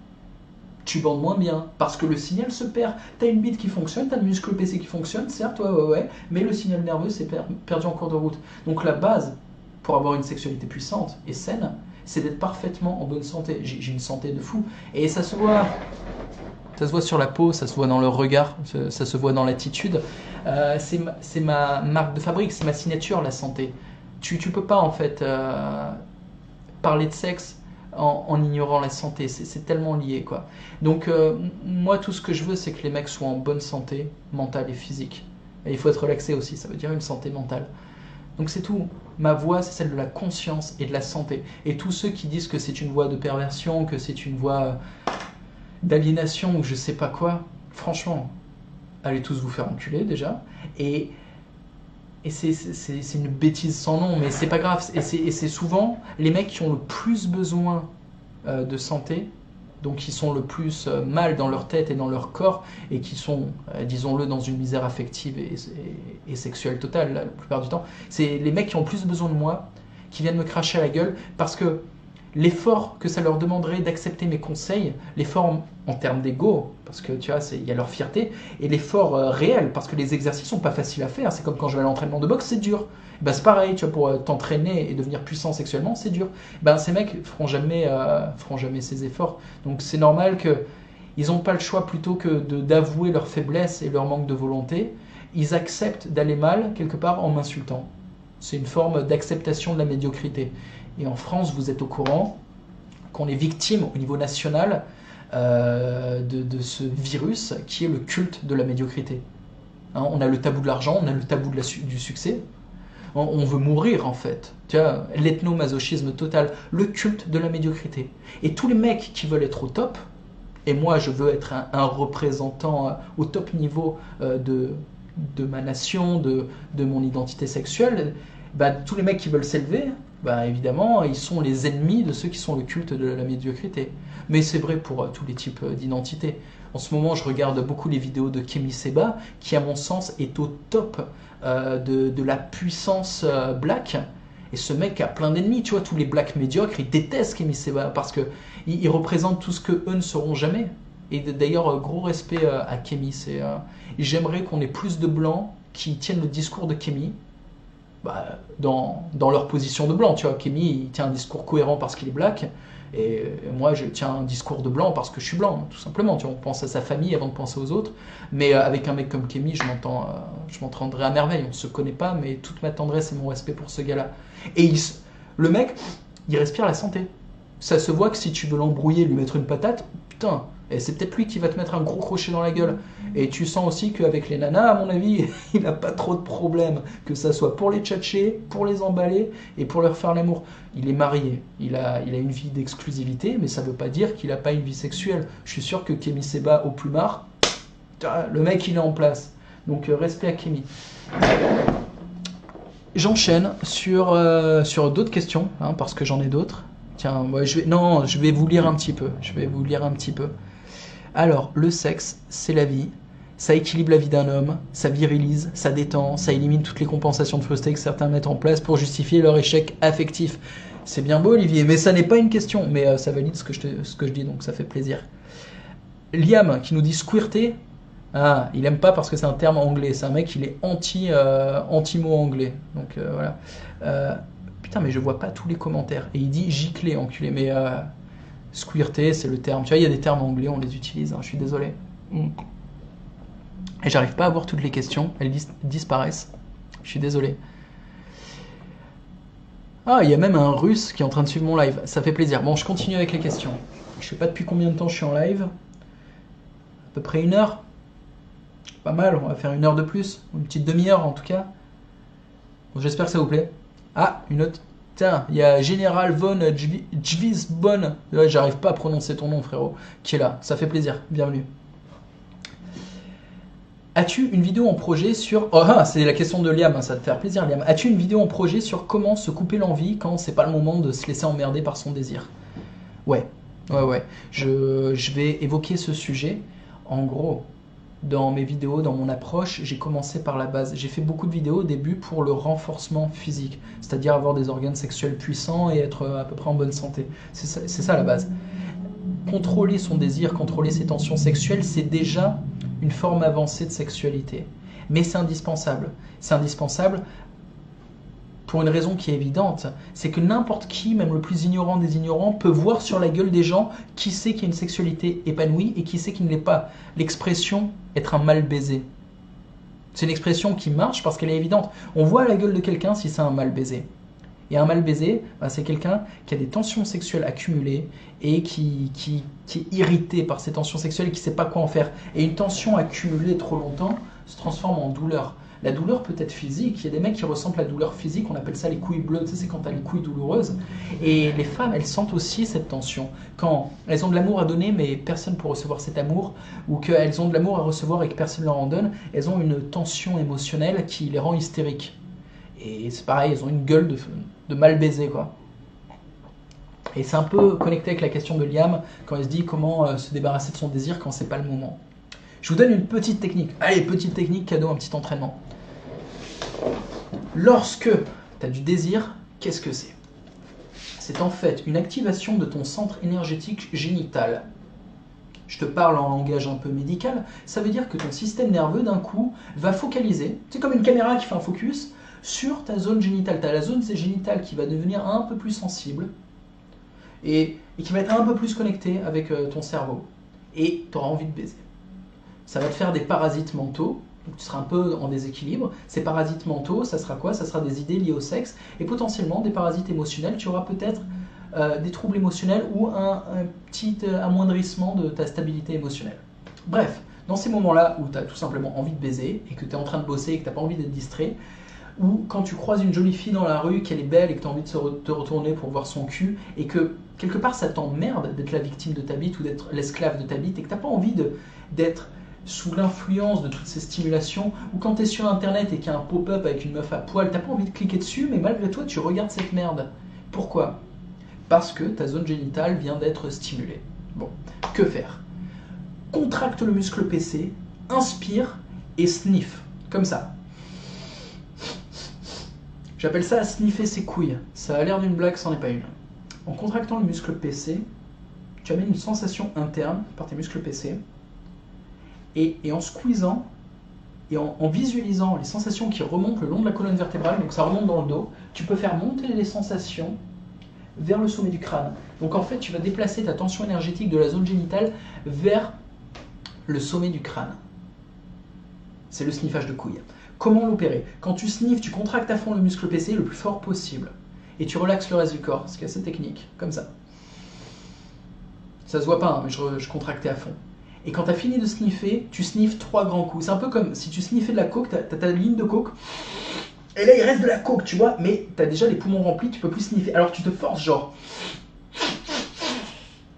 tu bandes moins bien, parce que le signal se perd. T'as une bite qui fonctionne, t'as le muscle PC qui fonctionne, certes, ouais, mais le signal nerveux s'est perdu en cours de route. Donc, la base pour avoir une sexualité puissante et saine, c'est d'être parfaitement en bonne santé. J'ai une santé de fou. Et ça se voit sur la peau, ça se voit dans le regard, ça se voit dans l'attitude. C'est ma marque de fabrique, c'est ma signature, la santé. Tu peux pas, en fait, parler de sexe en ignorant la santé. C'est tellement lié, quoi. Donc, moi, tout ce que je veux, c'est que les mecs soient en bonne santé, mentale et physique. Et il faut être relaxé aussi, ça veut dire une santé mentale. Donc c'est tout. Ma voix, c'est celle de la conscience et de la santé. Et tous ceux qui disent que c'est une voie de perversion, que c'est une voie d'aliénation ou je sais pas quoi, franchement, allez tous vous faire enculer déjà. Et c'est une bêtise sans nom, mais c'est pas grave. Et c'est souvent les mecs qui ont le plus besoin de santé, donc qui sont le plus mal dans leur tête et dans leur corps, et qui sont, disons-le, dans une misère affective et sexuelle totale, la plupart du temps. C'est les mecs qui ont le plus besoin de moi, qui viennent me cracher à la gueule, parce que l'effort que ça leur demanderait d'accepter mes conseils, l'effort en termes d'ego, parce que tu vois, il y a leur fierté, et l'effort réel, parce que les exercices sont pas faciles à faire. C'est comme quand je vais à l'entraînement de boxe, c'est dur. Ben, c'est pareil, tu vois, pour t'entraîner et devenir puissant sexuellement, c'est dur. Ben, ces mecs feront jamais ces efforts. Donc c'est normal qu'ils n'ont pas le choix, plutôt que d'avouer leur faiblesse et leur manque de volonté, ils acceptent d'aller mal quelque part en m'insultant. C'est une forme d'acceptation de la médiocrité. Et en France, vous êtes au courant qu'on est victime au niveau national de ce virus qui est le culte de la médiocrité. Hein, on a le tabou de l'argent, on a le tabou du succès. On veut mourir, en fait. Tu vois, l'ethnomasochisme total, le culte de la médiocrité. Et tous les mecs qui veulent être au top, et moi je veux être un représentant au top niveau de ma nation, de mon identité sexuelle, bah, tous les mecs qui veulent s'élever, bah, évidemment, ils sont les ennemis de ceux qui sont le culte de la médiocrité. Mais c'est vrai pour tous les types d'identités. En ce moment, je regarde beaucoup les vidéos de Kemi Seba, qui, à mon sens, est au top de la puissance black. Et ce mec a plein d'ennemis, tu vois, tous les blacks médiocres, ils détestent Kemi Seba parce qu'il représente tout ce qu'eux ne seront jamais. Et d'ailleurs, gros respect à Kemi. J'aimerais qu'on ait plus de blancs qui tiennent le discours de Kemi, bah, dans leur position de blanc. Tu vois, Kemi, il tient un discours cohérent parce qu'il est black. Et moi, je tiens un discours de blanc parce que je suis blanc, tout simplement. Tu vois, on pense à sa famille avant de penser aux autres. Mais avec un mec comme Kemi, je m'entendrai à merveille. On ne se connaît pas, mais toute ma tendresse et mon respect pour ce gars-là. Et le mec, il respire la santé. Ça se voit que si tu veux l'embrouiller, lui mettre une patate, putain, et c'est peut-être lui qui va te mettre un gros crochet dans la gueule. Et tu sens aussi qu'avec les nanas, à mon avis, il n'a pas trop de problèmes. Que ça soit pour les tchatcher, pour les emballer et pour leur faire l'amour. Il est marié, il a une vie d'exclusivité, mais ça ne veut pas dire qu'il n'a pas une vie sexuelle. Je suis sûr que Kemi Seba au plumard, le mec il est en place. Donc respect à Kemi. J'enchaîne sur d'autres questions, hein, parce que j'en ai d'autres. Tiens, je vais vous lire un petit peu. Alors, le sexe, c'est la vie. Ça équilibre la vie d'un homme, ça virilise, ça détend, ça élimine toutes les compensations de frustration que certains mettent en place pour justifier leur échec affectif. C'est bien beau, Olivier, mais ça n'est pas une question. Mais ça valide ce que je dis, donc ça fait plaisir. Liam, qui nous dit squirter. Ah, il aime pas parce que c'est un terme anglais. C'est un mec, il est anti-mot anglais. Donc voilà. Putain, mais je vois pas tous les commentaires. Et il dit gicler, enculé. Mais squirter, c'est le terme. Tu vois, il y a des termes anglais, on les utilise. Hein, je suis désolé. Et j'arrive pas à voir toutes les questions. Elles disparaissent. Je suis désolé. Ah, il y a même un russe qui est en train de suivre mon live. Ça fait plaisir. Bon, je continue avec les questions. Je sais pas depuis combien de temps je suis en live. À peu près 1 heure. pas mal, on va faire 1 heure de plus, ou une petite demi-heure en tout cas. Bon, j'espère que ça vous plaît. Ah, une autre. Tiens, il y a Général von Jvisbon, ouais, j'arrive pas à prononcer ton nom frérot, qui est là, ça fait plaisir, bienvenue. As-tu une vidéo en projet sur... Oh, c'est la question de Liam, ça va te faire plaisir Liam. As-tu une vidéo en projet sur comment se couper l'envie quand c'est pas le moment de se laisser emmerder par son désir? Ouais. Je vais évoquer ce sujet. En gros, dans mes vidéos, dans mon approche, j'ai commencé par la base. J'ai fait beaucoup de vidéos au début pour le renforcement physique, c'est-à-dire avoir des organes sexuels puissants et être à peu près en bonne santé. C'est ça la base. Contrôler son désir, contrôler ses tensions sexuelles, c'est déjà une forme avancée de sexualité. Mais c'est indispensable. C'est indispensable pour une raison qui est évidente, c'est que n'importe qui, même le plus ignorant des ignorants, peut voir sur la gueule des gens qui sait qu'il y a une sexualité épanouie et qui sait qu'il ne l'est pas. L'expression « être un mal baisé ». C'est une expression qui marche parce qu'elle est évidente. On voit à la gueule de quelqu'un si c'est un mal baisé. Et un mal baisé, c'est quelqu'un qui a des tensions sexuelles accumulées et qui est irrité par ces tensions sexuelles et qui ne sait pas quoi en faire. Et une tension accumulée trop longtemps se transforme en douleur. La douleur peut être physique, il y a des mecs qui ressentent la douleur physique, on appelle ça les couilles bleues, tu sais, c'est quand tu as les couilles douloureuses. Et les femmes, elles sentent aussi cette tension. Quand elles ont de l'amour à donner, mais personne pour recevoir cet amour, ou qu'elles ont de l'amour à recevoir et que personne ne leur en donne, elles ont une tension émotionnelle qui les rend hystériques. Et c'est pareil, elles ont une gueule de mal baiser, quoi. Et c'est un peu connecté avec la question de Liam, quand il se dit comment se débarrasser de son désir quand c'est pas le moment. Je vous donne une petite technique. Allez, petite technique, cadeau, un petit entraînement. Lorsque tu as du désir, qu'est-ce que c'est? C'est en fait une activation de ton centre énergétique génital. Je te parle en langage un peu médical. Ça veut dire que ton système nerveux, d'un coup, va focaliser. C'est comme une caméra qui fait un focus sur ta zone génitale. Tu as la zone génitale qui va devenir un peu plus sensible et qui va être un peu plus connectée avec ton cerveau. Et tu auras envie de baiser. Ça va te faire des parasites mentaux. Donc tu seras un peu en déséquilibre. Ces parasites mentaux, ça sera quoi? Ça sera des idées liées au sexe et potentiellement des parasites émotionnels. Tu auras peut-être des troubles émotionnels ou un petit amoindrissement de ta stabilité émotionnelle. Bref, dans ces moments-là où tu as tout simplement envie de baiser et que tu es en train de bosser et que tu n'as pas envie d'être distrait, ou quand tu croises une jolie fille dans la rue, qu'elle est belle et que tu as envie de te retourner pour voir son cul et que quelque part ça t'emmerde d'être la victime de ta bite ou d'être l'esclave de ta bite et que tu n'as pas envie d'être sous l'influence de toutes ces stimulations, ou quand tu es sur internet et qu'il y a un pop-up avec une meuf à poil, tu n'as pas envie de cliquer dessus, mais malgré toi tu regardes cette merde. Pourquoi? Parce que ta zone génitale vient d'être stimulée. Bon, que faire? Contracte le muscle PC, inspire et sniff, comme ça. J'appelle ça sniffer ses couilles. Ça a l'air d'une blague, c'en est pas une. En contractant le muscle PC, tu amènes une sensation interne par tes muscles PC, et en squeezant et en visualisant les sensations qui remontent le long de la colonne vertébrale, donc ça remonte dans le dos, tu peux faire monter les sensations vers le sommet du crâne. Donc en fait, tu vas déplacer ta tension énergétique de la zone génitale vers le sommet du crâne. C'est le sniffage de couilles. Comment l'opérer? Quand tu sniffes, tu contractes à fond le muscle PC le plus fort possible. Et tu relaxes le reste du corps, ce qui est assez technique, comme ça. Ça se voit pas, hein, mais je contractais à fond. Et quand tu as fini de sniffer, tu sniffes 3 grands coups. C'est un peu comme si tu sniffais de la coke, tu as ta ligne de coke, et là il reste de la coke, tu vois, mais tu as déjà les poumons remplis, tu peux plus sniffer. Alors tu te forces, genre,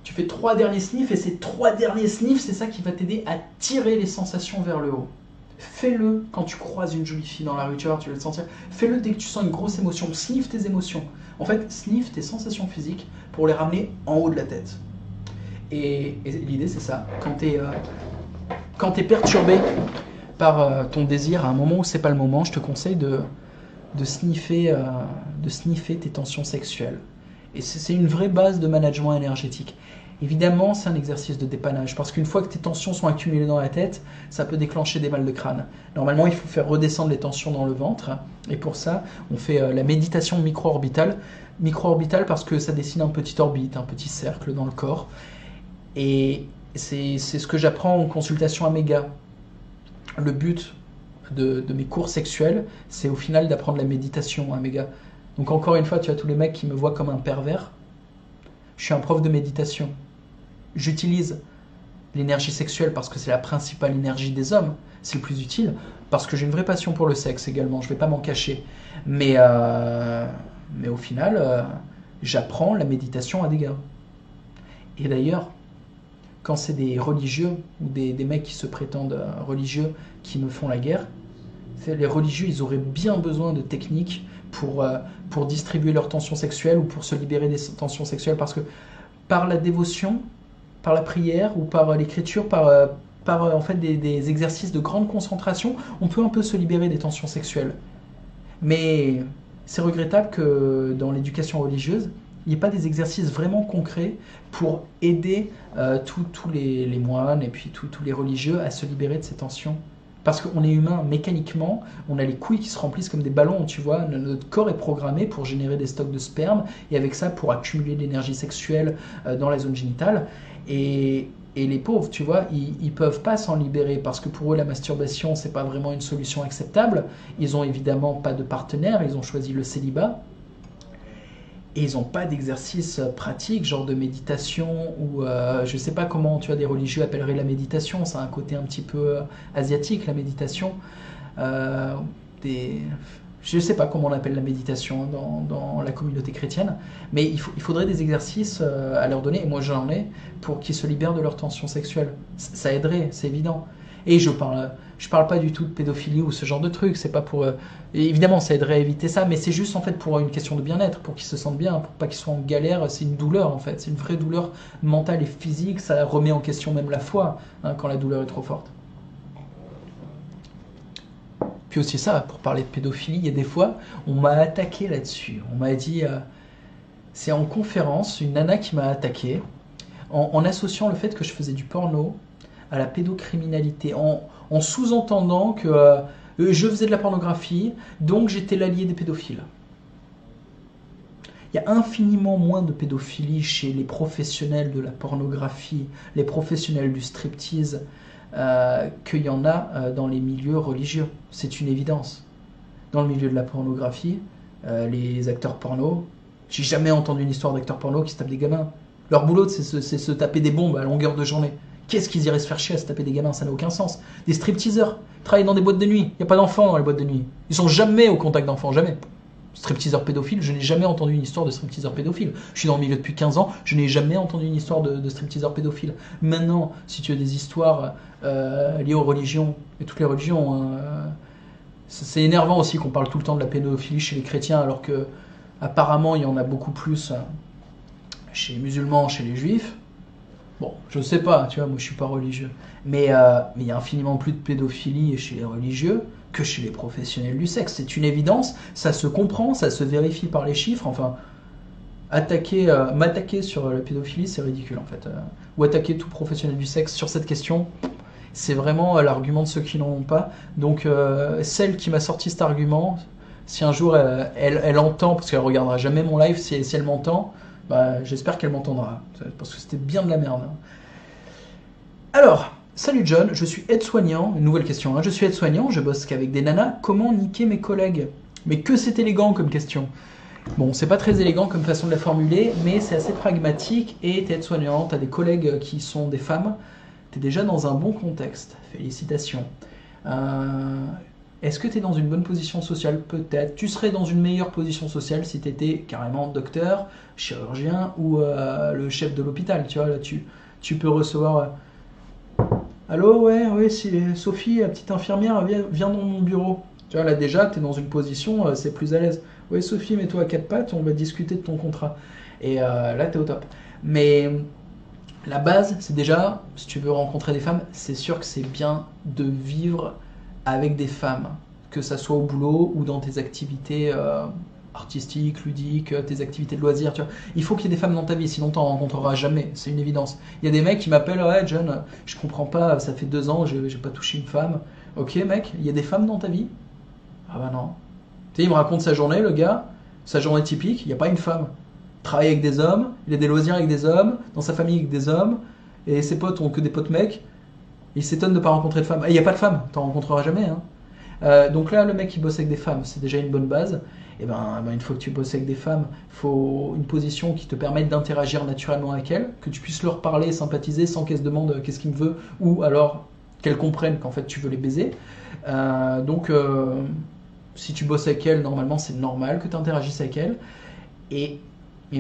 tu fais 3 derniers sniffs, et ces 3 derniers sniffs, c'est ça qui va t'aider à tirer les sensations vers le haut. Fais-le quand tu croises une jolie fille dans la rue, tu vas le sentir. Fais-le dès que tu sens une grosse émotion. Sniff tes émotions. En fait, sniff tes sensations physiques pour les ramener en haut de la tête. Et l'idée, c'est ça. Quand t'es perturbé par ton désir à un moment où c'est pas le moment, je te conseille de sniffer tes tensions sexuelles. Et c'est une vraie base de management énergétique. Évidemment, c'est un exercice de dépannage, parce qu'une fois que tes tensions sont accumulées dans la tête, ça peut déclencher des mal de crâne. Normalement, il faut faire redescendre les tensions dans le ventre, et pour ça, on fait la méditation micro-orbitale. Micro-orbitale parce que ça dessine un petit orbite, un petit cercle dans le corps. Et c'est ce que j'apprends en consultation Améga. Le but de mes cours sexuels, c'est au final d'apprendre la méditation Améga. Donc encore une fois, tu as tous les mecs qui me voient comme un pervers. Je suis un prof de méditation. J'utilise l'énergie sexuelle parce que c'est la principale énergie des hommes, c'est le plus utile, parce que j'ai une vraie passion pour le sexe également, je vais pas m'en cacher. Mais au final, j'apprends la méditation à des gars. Et d'ailleurs, quand c'est des religieux ou des mecs qui se prétendent religieux qui me font la guerre, les religieux, ils auraient bien besoin de techniques pour distribuer leurs tensions sexuelles ou pour se libérer des tensions sexuelles, parce que par la dévotion, par la prière ou par l'écriture, par en fait des exercices de grande concentration, on peut un peu se libérer des tensions sexuelles. Mais c'est regrettable que dans l'éducation religieuse, il n'y ait pas des exercices vraiment concrets pour aider tous les moines et puis tous les religieux à se libérer de ces tensions. Parce qu'on est humain, mécaniquement, on a les couilles qui se remplissent comme des ballons, tu vois. Notre corps est programmé pour générer des stocks de sperme, et avec ça, pour accumuler de l'énergie sexuelle dans la zone génitale. Et les pauvres, tu vois, ils peuvent pas s'en libérer, parce que pour eux, la masturbation, c'est pas vraiment une solution acceptable. Ils ont évidemment pas de partenaire, ils ont choisi le célibat. Et ils n'ont pas d'exercice pratique, genre de méditation, ou je sais pas comment, tu vois, des religieux appelleraient la méditation, ça a un côté un petit peu asiatique, la méditation. Je sais pas comment on appelle la méditation dans la communauté chrétienne, mais il faudrait des exercices à leur donner, et moi j'en ai, pour qu'ils se libèrent de leur tension sexuelle. Ça aiderait, c'est évident. Et je parle pas du tout de pédophilie ou ce genre de truc, c'est pas pour... évidemment, ça aiderait à éviter ça, mais c'est juste en fait pour une question de bien-être, pour qu'ils se sentent bien, pour pas qu'ils soient en galère. C'est une douleur en fait, c'est une vraie douleur mentale et physique, ça remet en question même la foi, hein, quand la douleur est trop forte. Puis aussi ça, pour parler de pédophilie, il y a des fois, on m'a attaqué là-dessus. On m'a dit... c'est en conférence, une nana qui m'a attaqué, en associant le fait que je faisais du porno à la pédocriminalité, en sous-entendant que je faisais de la pornographie, donc j'étais l'allié des pédophiles. Il y a infiniment moins de pédophilie chez les professionnels de la pornographie, les professionnels du striptease, qu'il y en a dans les milieux religieux. C'est une évidence. Dans le milieu de la pornographie, les acteurs porno, j'ai jamais entendu une histoire d'acteurs porno qui se tapent des gamins. Leur boulot, c'est se taper des bombes à longueur de journée. Qu'est-ce qu'ils iraient se faire chier à se taper des gamins? Ça n'a aucun sens. Des stripteaseurs travaillent dans des boîtes de nuit. Il n'y a pas d'enfants dans les boîtes de nuit. Ils sont jamais au contact d'enfants, jamais. Stripteaseur pédophile, je n'ai jamais entendu une histoire de stripteaseur pédophile. Je suis dans le milieu depuis 15 ans, je n'ai jamais entendu une histoire de stripteaseur pédophile. Maintenant, si tu as des histoires liées aux religions, et toutes les religions, c'est énervant aussi qu'on parle tout le temps de la pédophilie chez les chrétiens, alors que apparemment il y en a beaucoup plus chez les musulmans, chez les juifs. Bon, je sais pas, tu vois, moi je suis pas religieux. Mais il y a infiniment plus de pédophilie chez les religieux que chez les professionnels du sexe. C'est une évidence, ça se comprend, ça se vérifie par les chiffres. Enfin, m'attaquer sur la pédophilie, c'est ridicule en fait. Ou attaquer tout professionnel du sexe sur cette question, c'est vraiment l'argument de ceux qui n'en ont pas. Donc, celle qui m'a sorti cet argument, si un jour elle entend, parce qu'elle regardera jamais mon live, si elle m'entend, bah, j'espère qu'elle m'entendra, parce que c'était bien de la merde. Alors, salut John, je suis aide-soignant, une nouvelle question, hein. Je suis aide-soignant, je bosse qu'avec des nanas, comment niquer mes collègues? Mais que c'est élégant comme question. Bon, c'est pas très élégant comme façon de la formuler, mais c'est assez pragmatique, et t'es aide-soignant, t'as des collègues qui sont des femmes, t'es déjà dans un bon contexte, félicitations. Est-ce que tu es dans une bonne position sociale? Peut-être. Tu serais dans une meilleure position sociale si tu étais carrément docteur, chirurgien ou le chef de l'hôpital. Tu vois, là, tu peux recevoir... Allô, ouais, c'est Sophie, la petite infirmière, viens dans mon bureau. Tu vois, là déjà, tu es dans une position, c'est plus à l'aise. Ouais, Sophie, mets-toi à quatre pattes, on va discuter de ton contrat. Et là, tu es au top. Mais la base, c'est déjà, si tu veux rencontrer des femmes, c'est sûr que c'est bien de vivre avec des femmes, que ça soit au boulot ou dans tes activités artistiques, ludiques, tes activités de loisirs. Tu vois. Il faut qu'il y ait des femmes dans ta vie, sinon tu n'en rencontreras jamais, c'est une évidence. Il y a des mecs qui m'appellent, ouais John, je comprends pas, ça fait 2 ans, j'ai pas touché une femme. Ok mec, il y a des femmes dans ta vie? Ah bah non. Tu sais, il me raconte sa journée, le gars, sa journée typique, il n'y a pas une femme. Il travaille avec des hommes, il a des loisirs avec des hommes, dans sa famille avec des hommes, et ses potes ont que des potes mecs. Il s'étonne de ne pas rencontrer de femmes. Il n'y a pas de femmes, tu n'en rencontreras jamais. Hein. Donc là, le mec, il bosse avec des femmes, c'est déjà une bonne base. Une fois que tu bosses avec des femmes, il faut une position qui te permette d'interagir naturellement avec elles, que tu puisses leur parler, sympathiser sans qu'elles se demandent qu'est-ce qu'il me veut, ou alors qu'elles comprennent qu'en fait tu veux les baiser. Si tu bosses avec elles, normalement c'est normal que tu interagisses avec elles. Et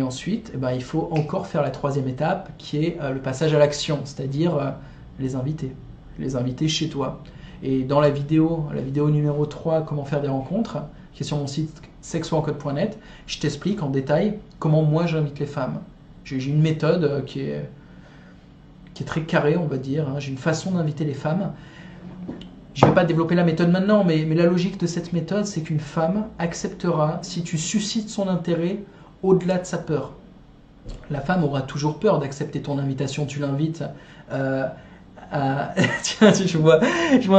ensuite, il faut encore faire la troisième étape qui est le passage à l'action, c'est-à-dire les inviter chez toi. Et dans la vidéo numéro 3, comment faire des rencontres, qui est sur mon site sexoencode.net, je t'explique en détail comment moi j'invite les femmes. J'ai une méthode qui est très carrée, on va dire. J'ai une façon d'inviter les femmes. Je ne vais pas développer la méthode maintenant, mais la logique de cette méthode, c'est qu'une femme acceptera si tu suscites son intérêt au-delà de sa peur. La femme aura toujours peur d'accepter ton invitation. Tu l'invites Tiens, je vois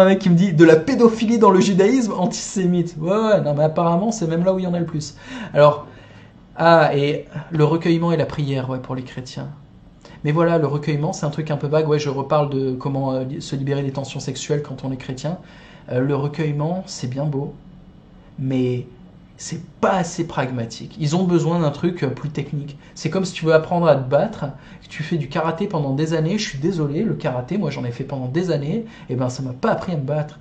un mec qui me dit de la pédophilie dans le judaïsme antisémite. Ouais, non, mais apparemment, c'est même là où il y en a le plus. Alors, et le recueillement et la prière, pour les chrétiens. Mais voilà, le recueillement, c'est un truc un peu vague. Je reparle de comment se libérer des tensions sexuelles quand on est chrétien. Le recueillement, c'est bien beau, mais c'est pas assez pragmatique. Ils ont besoin d'un truc plus technique. C'est comme si tu veux apprendre à te battre, que tu fais du karaté pendant des années. Je suis désolé, le karaté, moi j'en ai fait pendant des années, et ça m'a pas appris à me battre.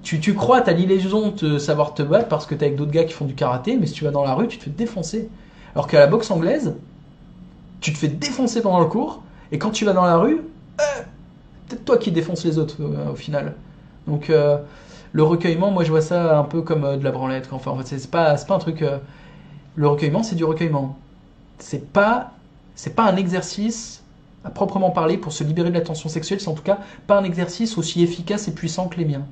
Tu crois, t'as l'illusion de savoir te battre parce que t'es avec d'autres gars qui font du karaté, mais si tu vas dans la rue, tu te fais défoncer. Alors qu'à la boxe anglaise, tu te fais défoncer pendant le cours, et quand tu vas dans la rue, peut-être toi qui défonces les autres au final. Donc le recueillement, moi je vois ça un peu comme de la branlette. Enfin, en fait, c'est pas un truc. Le recueillement, c'est du recueillement. C'est pas un exercice à proprement parler pour se libérer de la tension sexuelle. C'est en tout cas pas un exercice aussi efficace et puissant que les miens.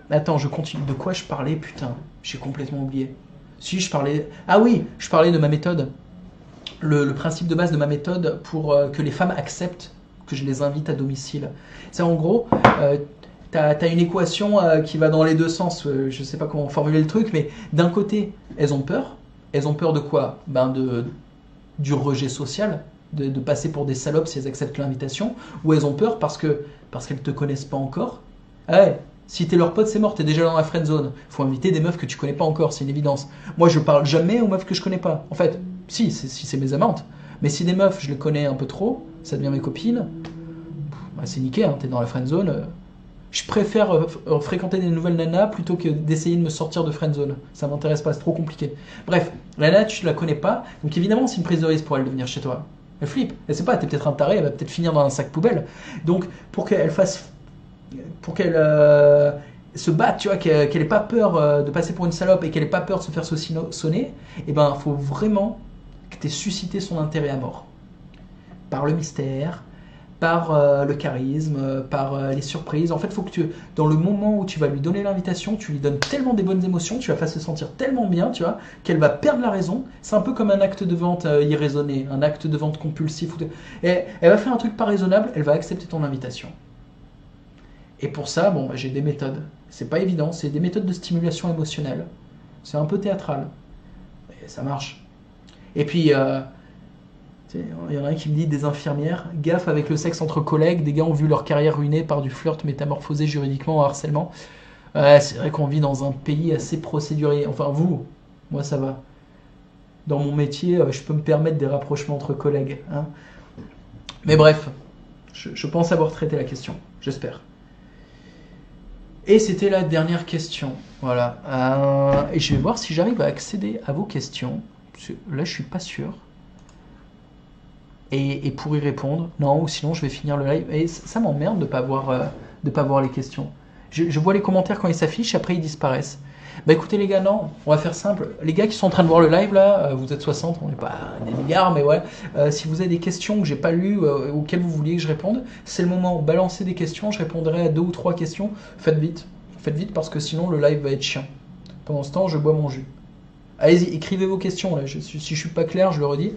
Attends, je continue. De quoi je parlais? Putain, j'ai complètement oublié. Si je parlais. Ah oui, je parlais de ma méthode. Le principe de base de ma méthode pour que les femmes acceptent que je les invite à domicile. C'est en gros, t'as une équation qui va dans les deux sens. Je sais pas comment formuler le truc, mais d'un côté, elles ont peur. Elles ont peur de quoi? Du rejet social, de passer pour des salopes si elles acceptent l'invitation. Ou elles ont peur parce qu'elles te connaissent pas encore. Si t'es leur pote, c'est mort, t'es déjà dans la friend zone. Faut inviter des meufs que tu connais pas encore, c'est une évidence. Moi, je parle jamais aux meufs que je connais pas. En fait, si c'est mes amantes. Mais si des meufs, je les connais un peu trop, ça devient mes copines, c'est niqué, t'es dans la friend zone. Je préfère fréquenter des nouvelles nanas plutôt que d'essayer de me sortir de friend zone. Ça m'intéresse pas, c'est trop compliqué. Bref, la nana, tu la connais pas, donc évidemment, c'est une prise de risque pour elle de venir chez toi. Elle flippe, elle sait pas, t'es peut-être un taré, elle va peut-être finir dans un sac poubelle. Donc, pour qu'elle se batte, tu vois, qu'elle ait pas peur de passer pour une salope et qu'elle ait pas peur de se faire sonner, faut vraiment que tu aies suscité son intérêt à mort. Par le mystère, par le charisme, par les surprises. En fait, il faut que dans le moment où tu vas lui donner l'invitation, tu lui donnes tellement des bonnes émotions, tu vas faire se sentir tellement bien, tu vois, qu'elle va perdre la raison. C'est un peu comme un acte de vente irraisonné, un acte de vente compulsif. Et elle va faire un truc pas raisonnable, elle va accepter ton invitation. Et pour ça, j'ai des méthodes. C'est pas évident, c'est des méthodes de stimulation émotionnelle. C'est un peu théâtral. Et ça marche. Et puis, il y en a un qui me dit des infirmières, gaffe avec le sexe entre collègues, des gars ont vu leur carrière ruinée par du flirt métamorphosé juridiquement en harcèlement. C'est vrai qu'on vit dans un pays assez procédurier. Enfin, moi ça va. Dans mon métier, je peux me permettre des rapprochements entre collègues. Mais bref, je pense avoir traité la question. J'espère. Et c'était la dernière question. Voilà. Et je vais voir si j'arrive à accéder à vos questions. Là, je suis pas sûr. Et pour y répondre, non, ou sinon je vais finir le live. Et ça m'emmerde de pas voir les questions. Je vois les commentaires quand ils s'affichent, après ils disparaissent. Écoutez les gars, non, on va faire simple. Les gars qui sont en train de voir le live là, vous êtes 60, on n'est pas des milliards, mais ouais. Si vous avez des questions que j'ai pas lues, auxquelles vous vouliez que je réponde, c'est le moment. Balancez des questions, je répondrai à 2 ou 3 questions. Faites vite parce que sinon le live va être chiant. Pendant ce temps, je bois mon jus. Allez-y, écrivez vos questions là. Si je suis pas clair, je le redis.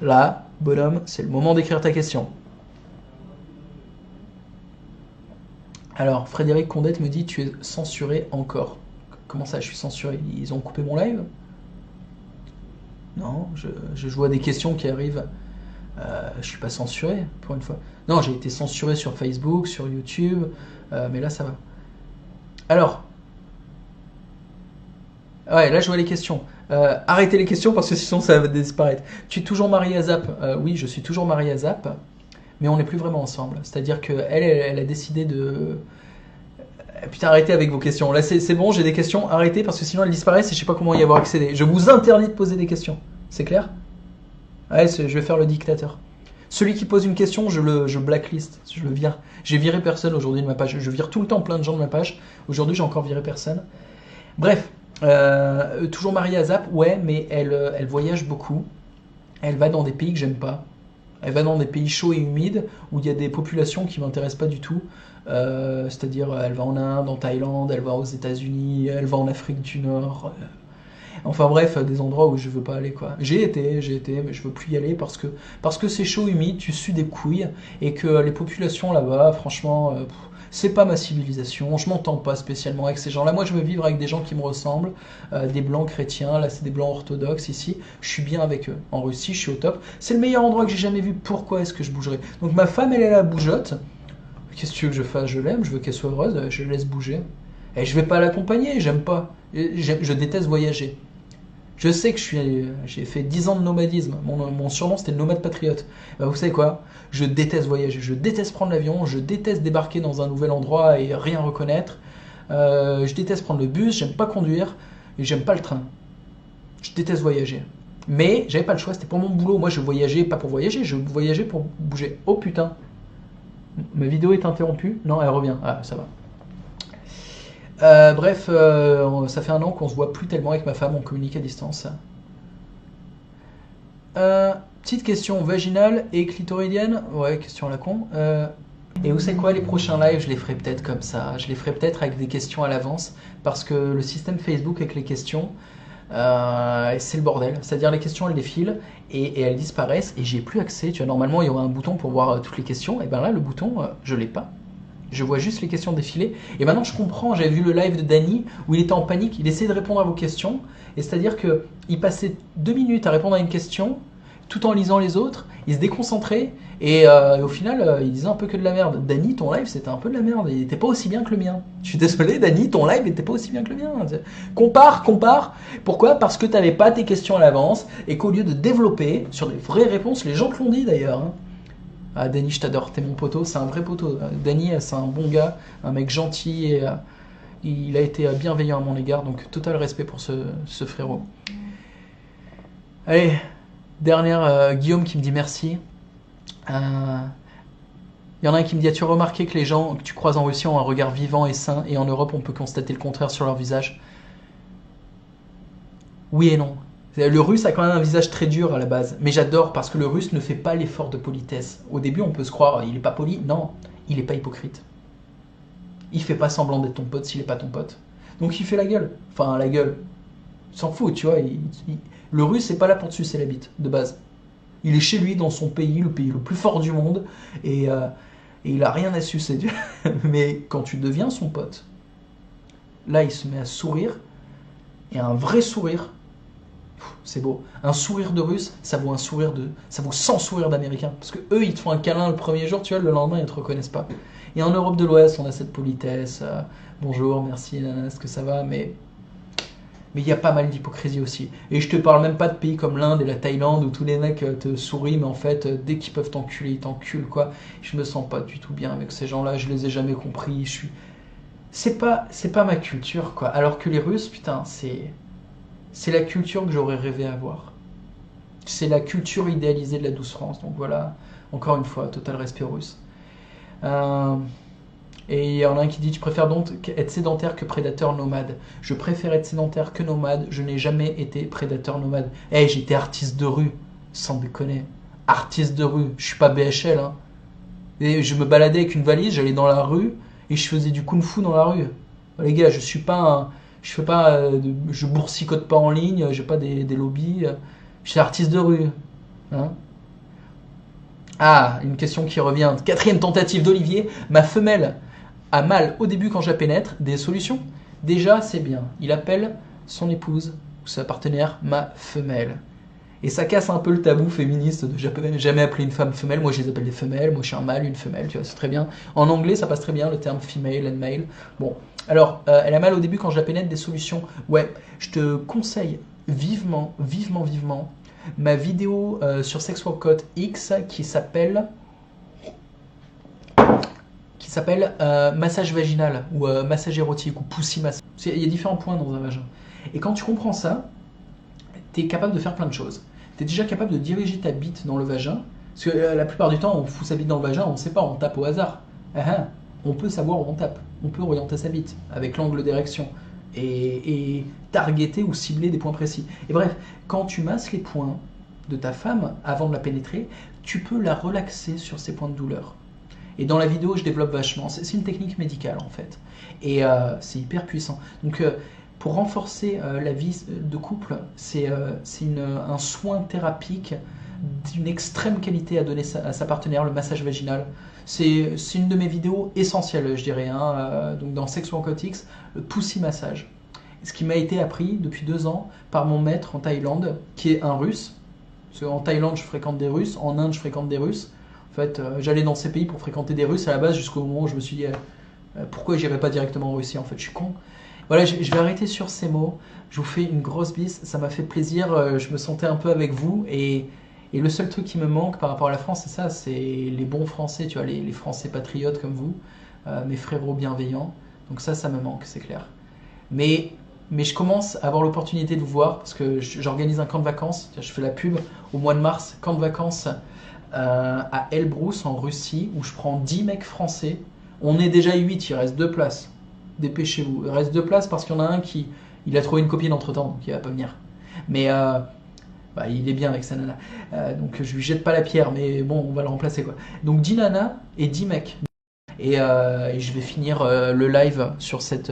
Là, bonhomme, c'est le moment d'écrire ta question. Alors, Frédéric Condette me dit, tu es censuré encore. Comment ça, je suis censuré? Ils ont coupé mon live? Non, je vois des questions qui arrivent. Je suis pas censuré, pour une fois. Non, j'ai été censuré sur Facebook, sur YouTube, mais là, ça va. Alors, Ouais, là je vois les questions. Arrêtez les questions parce que sinon ça va disparaître. Tu es toujours marié à Zap? Oui, je suis toujours marié à Zap, mais on n'est plus vraiment ensemble. C'est-à-dire que elle a décidé de. Putain, arrêtez avec vos questions. Là c'est bon, j'ai des questions. Arrêtez parce que sinon elles disparaissent et je sais pas comment y avoir accédé. Je vous interdis de poser des questions. C'est clair? Ouais, je vais faire le dictateur. Celui qui pose une question, je blacklist, je le vire. J'ai viré personne aujourd'hui de ma page. Je vire tout le temps plein de gens de ma page. Aujourd'hui, j'ai encore viré personne. Bref, toujours mariée à Zap, ouais, mais elle voyage beaucoup. Elle va dans des pays que j'aime pas. Elle va dans des pays chauds et humides où il y a des populations qui m'intéressent pas du tout. C'est-à-dire, elle va en Inde, en Thaïlande, elle va aux États-Unis, elle va en Afrique du Nord. Enfin bref, des endroits où je veux pas aller quoi. J'ai été, mais je veux plus y aller parce que c'est chaud, humide, tu sues des couilles et que les populations là-bas, franchement, c'est pas ma civilisation. Je m'entends pas spécialement avec ces gens-là. Moi, je veux vivre avec des gens qui me ressemblent, des blancs chrétiens. Là, c'est des blancs orthodoxes ici. Je suis bien avec eux. En Russie, je suis au top. C'est le meilleur endroit que j'ai jamais vu. Pourquoi est-ce que je bougerais? Donc ma femme, elle est la bougeotte. Qu'est-ce que tu veux que je fasse? Je l'aime, je veux qu'elle soit heureuse, je la laisse bouger. Et je vais pas l'accompagner, j'aime pas. Je déteste voyager. Je sais que j'ai fait 10 ans de nomadisme. Mon surnom, c'était le nomade patriote. Vous savez quoi? Je déteste voyager. Je déteste prendre l'avion. Je déteste débarquer dans un nouvel endroit et rien reconnaître. Je déteste prendre le bus. J'aime pas conduire. Et j'aime pas le train. Je déteste voyager. Mais j'avais pas le choix. C'était pour mon boulot. Moi, je voyageais pas pour voyager. Je voyageais pour bouger. Oh putain. Ma vidéo est interrompue? Non, elle revient. Ah, ça va. Bref, ça fait 1 an qu'on se voit plus tellement avec ma femme, on communique à distance. Petite question, vaginale et clitoridienne? Ouais, question à la con. Et vous savez quoi, les prochains lives, je les ferai peut-être comme ça. Je les ferai peut-être avec des questions à l'avance, parce que le système Facebook avec les questions, c'est le bordel. C'est-à-dire les questions, elles défilent et elles disparaissent et j'ai plus accès. Tu vois, normalement, il y aurait un bouton pour voir toutes les questions. Et ben là, le bouton, je l'ai pas. Je vois juste les questions défiler. Et maintenant, je comprends. J'avais vu le live de Danny où il était en panique. Il essayait de répondre à vos questions. Et c'est-à-dire qu'il passait 2 minutes à répondre à une question tout en lisant les autres. Il se déconcentrait. Et au final, il disait un peu que de la merde. Danny, ton live, c'était un peu de la merde. Il n'était pas aussi bien que le mien. Je suis désolé, Danny, ton live n'était pas aussi bien que le mien. Compare. Pourquoi? Parce que tu n'avais pas tes questions à l'avance. Et qu'au lieu de développer sur des vraies réponses, les gens te l'ont dit d'ailleurs. Hein. Ah, Danny, je t'adore, t'es mon poteau, c'est un vrai poteau. Danny, c'est un bon gars, un mec gentil et il a été bienveillant à mon égard, donc total respect pour ce frérot. Allez, dernière, Guillaume qui me dit merci. Il y en a un qui me dit: as-tu remarqué que les gens que tu croises en Russie ont un regard vivant et sain, et en Europe on peut constater le contraire sur leur visage? Oui et non. Le russe a quand même un visage très dur à la base, mais j'adore parce que le russe ne fait pas l'effort de politesse. Au début, on peut se croire, il est pas poli. Non, il est pas hypocrite. Il fait pas semblant d'être ton pote s'il est pas ton pote. Donc il fait la gueule. Enfin, la gueule. Il s'en fout, tu vois. Le russe, c'est pas là pour te sucer la bite, de base. Il est chez lui, dans son pays, le pays le plus fort du monde, et il a rien à sucer. Mais quand tu deviens son pote, là, il se met à sourire, et un vrai sourire. C'est beau. Un sourire de russe, ça vaut 100 sourires d'américain. Parce que eux, ils te font un câlin le premier jour, tu vois, le lendemain, ils te reconnaissent pas. Et en Europe de l'Ouest, on a cette politesse. Bonjour, merci, est-ce que ça va? Mais il y a pas mal d'hypocrisie aussi. Et je te parle même pas de pays comme l'Inde et la Thaïlande où tous les mecs te sourient, mais en fait, dès qu'ils peuvent t'enculer, ils t'enculent, quoi. Je me sens pas du tout bien avec ces gens-là, je les ai jamais compris. C'est pas ma culture, quoi. Alors que les Russes, putain, c'est la culture que j'aurais rêvé avoir. C'est la culture idéalisée de la douce France. Donc voilà, encore une fois, total respect aux Russes. Et il y en a un qui dit: tu préfères donc être sédentaire que prédateur nomade? Je préfère être sédentaire que nomade. Je n'ai jamais été prédateur nomade. J'étais artiste de rue, sans déconner. Artiste de rue, je suis pas BHL. Hein. Et je me baladais avec une valise, j'allais dans la rue et je faisais du kung-fu dans la rue. Les gars, je suis pas je boursicote pas en ligne, j'ai pas des lobbies. Je suis artiste de rue. Hein? Ah, une question qui revient. 4e tentative d'Olivier. Ma femelle a mal au début quand je la pénètre. Des solutions? Déjà, c'est bien. Il appelle son épouse ou sa partenaire ma femelle. Et ça casse un peu le tabou féministe de jamais appeler une femme femelle. Moi, je les appelle des femelles. Moi, je suis un mâle, une femelle. Tu vois, c'est très bien. En anglais, ça passe très bien, le terme female and male. Bon. Alors, elle a mal au début quand je la pénètre des solutions. Ouais, je te conseille vivement ma vidéo sur Sex Workout X qui s'appelle massage vaginal ou massage érotique ou pussy massage. Il y a différents points dans un vagin. Et quand tu comprends ça, tu es capable de faire plein de choses. Tu es déjà capable de diriger ta bite dans le vagin. Parce que la plupart du temps, on fout sa bite dans le vagin, on ne sait pas, on tape au hasard. On peut savoir où on tape. On peut orienter sa bite avec l'angle d'érection et targeter ou cibler des points précis. Et bref, quand tu masses les points de ta femme avant de la pénétrer, tu peux la relaxer sur ses points de douleur. Et dans la vidéo, je développe vachement. C'est une technique médicale en fait. Et c'est hyper puissant. Donc pour renforcer la vie de couple, c'est un soin thérapeutique d'une extrême qualité à donner à sa partenaire, le massage vaginal. C'est une de mes vidéos essentielles, je dirais. Donc dans Sex Workout X, le pussy massage. Ce qui m'a été appris depuis 2 ans par mon maître en Thaïlande, qui est un Russe. Parce qu'en Thaïlande, je fréquente des Russes. En Inde, je fréquente des Russes. En fait, j'allais dans ces pays pour fréquenter des Russes à la base, jusqu'au moment où je me suis dit pourquoi j'irais pas directement en Russie, en fait, je suis con. Voilà, je vais arrêter sur ces mots. Je vous fais une grosse bise, ça m'a fait plaisir, je me sentais un peu avec vous. Et le seul truc qui me manque par rapport à la France, c'est ça, c'est les bons Français, tu vois, les Français patriotes comme vous, mes frérots bienveillants. Donc ça me manque, c'est clair. Mais je commence à avoir l'opportunité de vous voir, parce que j'organise un camp de vacances, je fais la pub au mois de mars, camp de vacances à Elbrus en Russie, où je prends 10 mecs français. On est déjà 8, il reste 2 places. Dépêchez-vous, il reste 2 places parce qu'il y en a un qui a trouvé une copine entre temps, donc il va pas venir. Mais il est bien avec sa nana. Donc je lui jette pas la pierre, mais bon, on va le remplacer quoi. Donc 10 nanas et 10 mecs. Et je vais finir le live sur cette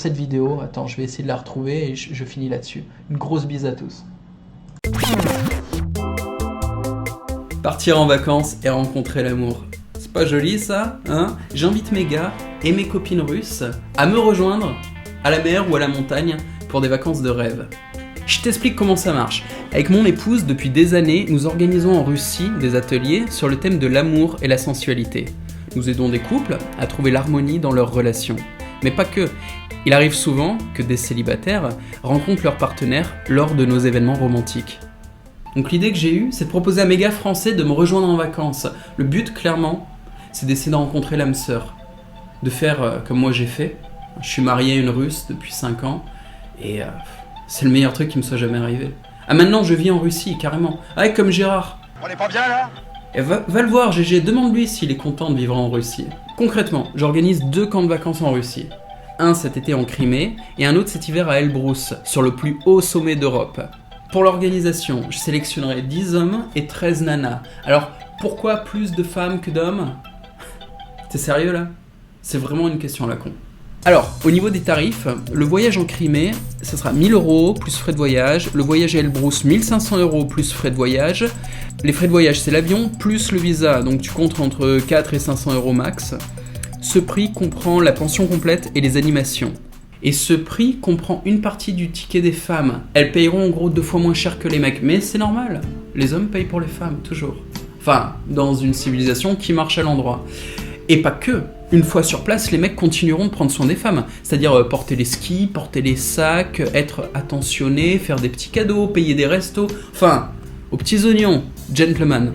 vidéo. Attends, je vais essayer de la retrouver et je finis là-dessus. Une grosse bise à tous. Partir en vacances et rencontrer l'amour. C'est pas joli ça, hein? J'invite mes gars et mes copines russes à me rejoindre à la mer ou à la montagne pour des vacances de rêve. Je t'explique comment ça marche. Avec mon épouse, depuis des années, nous organisons en Russie des ateliers sur le thème de l'amour et la sensualité. Nous aidons des couples à trouver l'harmonie dans leurs relations. Mais pas que. Il arrive souvent que des célibataires rencontrent leur partenaire lors de nos événements romantiques. Donc l'idée que j'ai eue, c'est de proposer à mes gars français de me rejoindre en vacances. Le but, clairement, c'est d'essayer de rencontrer l'âme sœur. De faire comme moi j'ai fait. Je suis marié à une Russe depuis 5 ans et c'est le meilleur truc qui me soit jamais arrivé. Ah maintenant je vis en Russie, carrément. Ah, comme Gérard. On est pas bien là? Et va le voir, GG, demande-lui s'il est content de vivre en Russie. Concrètement, j'organise 2 camps de vacances en Russie. Un cet été en Crimée et un autre cet hiver à Elbrus, sur le plus haut sommet d'Europe. Pour l'organisation, je sélectionnerai 10 hommes et 13 nanas. Alors, pourquoi plus de femmes que d'hommes? T'es sérieux là? C'est vraiment une question à la con. Alors, au niveau des tarifs, le voyage en Crimée, ça sera 1000 € plus frais de voyage. Le voyage à Elbrus, 1500 € plus frais de voyage. Les frais de voyage, c'est l'avion plus le visa, donc tu comptes entre 4 et 500 € max. Ce prix comprend la pension complète et les animations. Et ce prix comprend une partie du ticket des femmes. Elles payeront en gros 2 fois moins cher que les mecs, mais c'est normal. Les hommes payent pour les femmes, toujours. Enfin, dans une civilisation qui marche à l'endroit. Et pas que. Une fois sur place, les mecs continueront de prendre soin des femmes. C'est-à-dire porter les skis, porter les sacs, être attentionnés, faire des petits cadeaux, payer des restos. Enfin, aux petits oignons, gentlemen.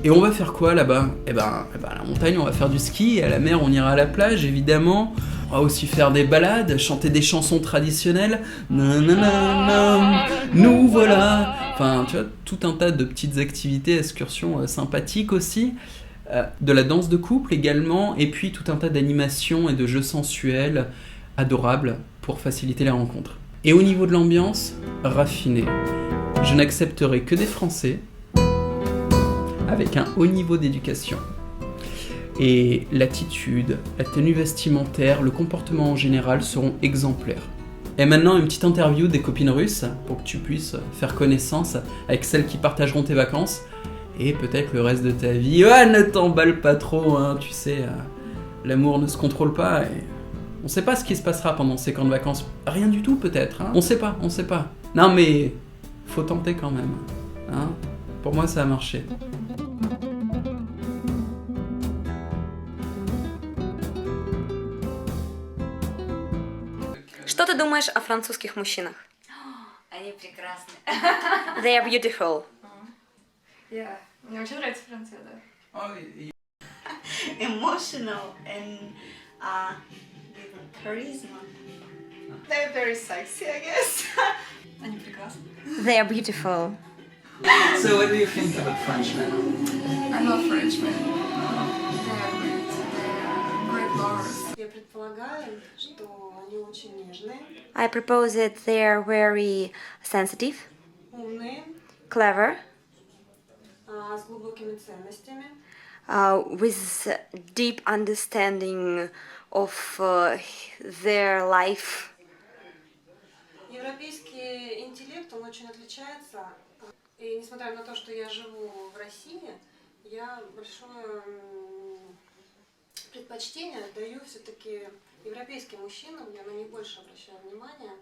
Et on va faire quoi là-bas? Eh ben, à la montagne, on va faire du ski, et à la mer, on ira à la plage, évidemment. On va aussi faire des balades, chanter des chansons traditionnelles. Nanana, nous voilà. Enfin, tu vois, tout un tas de petites activités, excursions sympathiques aussi. De la danse de couple également, et puis tout un tas d'animations et de jeux sensuels adorables pour faciliter les rencontres. Et au niveau de l'ambiance, raffiné. Je n'accepterai que des Français avec un haut niveau d'éducation. Et l'attitude, la tenue vestimentaire, le comportement en général seront exemplaires. Et maintenant, une petite interview des copines russes pour que tu puisses faire connaissance avec celles qui partageront tes vacances et peut-être le reste de ta vie. Ah, ne t'emballe pas trop, hein, tu sais, l'amour ne se contrôle pas et on sait pas ce qui se passera pendant ces camps de vacances. Rien du tout peut-être, hein. On sait pas. Non mais, faut tenter quand même. Hein? Pour moi, ça a marché. Что ты думаешь о французских мужчинах? Они прекрасны. They are beautiful. Yeah. Мне очень нравится Франция, да. Emotional and with charisma. They're very sexy, I guess. Они прекрасны. They are beautiful. So what do you think about Frenchmen? I love Frenchmen. They are great. They are great lovers. Я предполагаю, что они очень нежные, I propose that they are very sensitive, умные, clever, с глубокими ценностями, with deep understanding of their life. Европейский интеллект, он очень отличается. И несмотря на то, что я живу в России, я большое предпочтение даю все-таки европейским мужчинам, я на них больше обращаю внимание.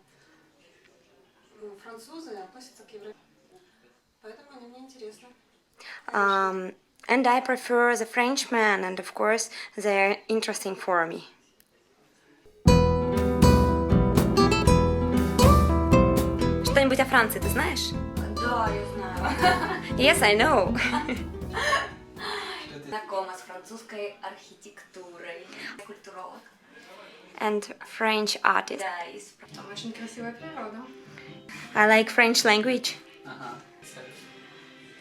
Французы относятся к европейским, поэтому они мне интересны. And I prefer the Frenchmen, and of course they're interesting for me. Что-нибудь о Франции ты знаешь? Да, я знаю. Yes, I know. Знакома с французской архитектурой. Культуролог. And French artist. Да, из Там очень красивая природа. I like French language.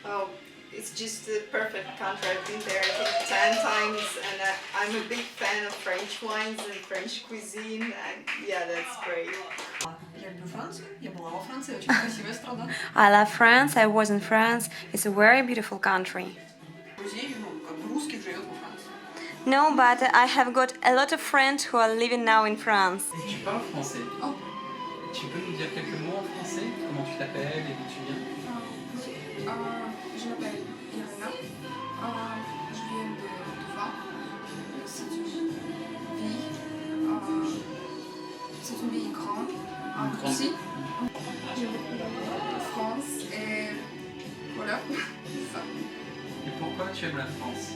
Oh, it's just a perfect country. I've been there I think 10 times and I'm a big fan of French wines and French cuisine and yeah, that's great. Я люблю Францию. Я была во Франции. Очень красивая страна. I love France. I was in France. It's a very beautiful country. Друзей, ну, как бы русских живет во Франции. No, but I have got a lot of friends who are living now in France. Tu parles français. Oh. Tu peux nous dire quelques mots en français? Comment tu t'appelles et d'où tu viens? Je m'appelle Irina. Je viens de Toufa. C'est une ville grande, aussi. Je viens de France et voilà, c'est ça. Et pourquoi tu aimes la France?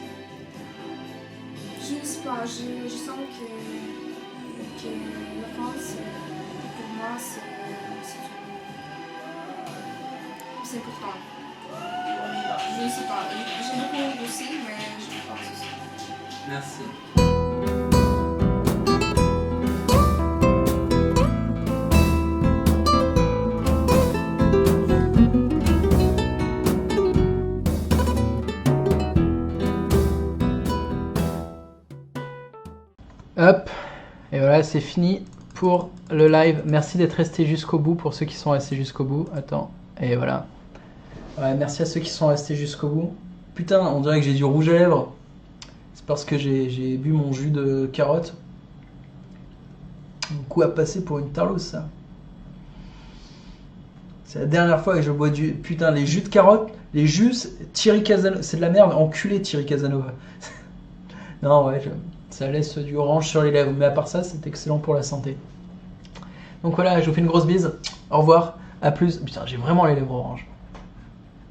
Je ne sais pas, je sens que la France, pour moi, c'est important. Je ne sais pas, j'aime beaucoup aussi, mais je pense aussi. Merci. Hop, et voilà, c'est fini pour le live. Merci d'être resté jusqu'au bout pour ceux qui sont restés jusqu'au bout. Attends, et voilà. Ouais, merci à ceux qui sont restés jusqu'au bout. Putain, on dirait que j'ai du rouge à lèvres. C'est parce que j'ai bu mon jus de carotte. Un coup à passer pour une tarlouse, ça. C'est la dernière fois que je bois du... Putain, les jus de carotte, les jus, Thierry Casanova, c'est de la merde, enculé Thierry Casanova. Non, ouais, ça laisse du orange sur les lèvres, mais à part ça, c'est excellent pour la santé. Donc voilà, je vous fais une grosse bise. Au revoir, à plus. Putain, j'ai vraiment les lèvres oranges.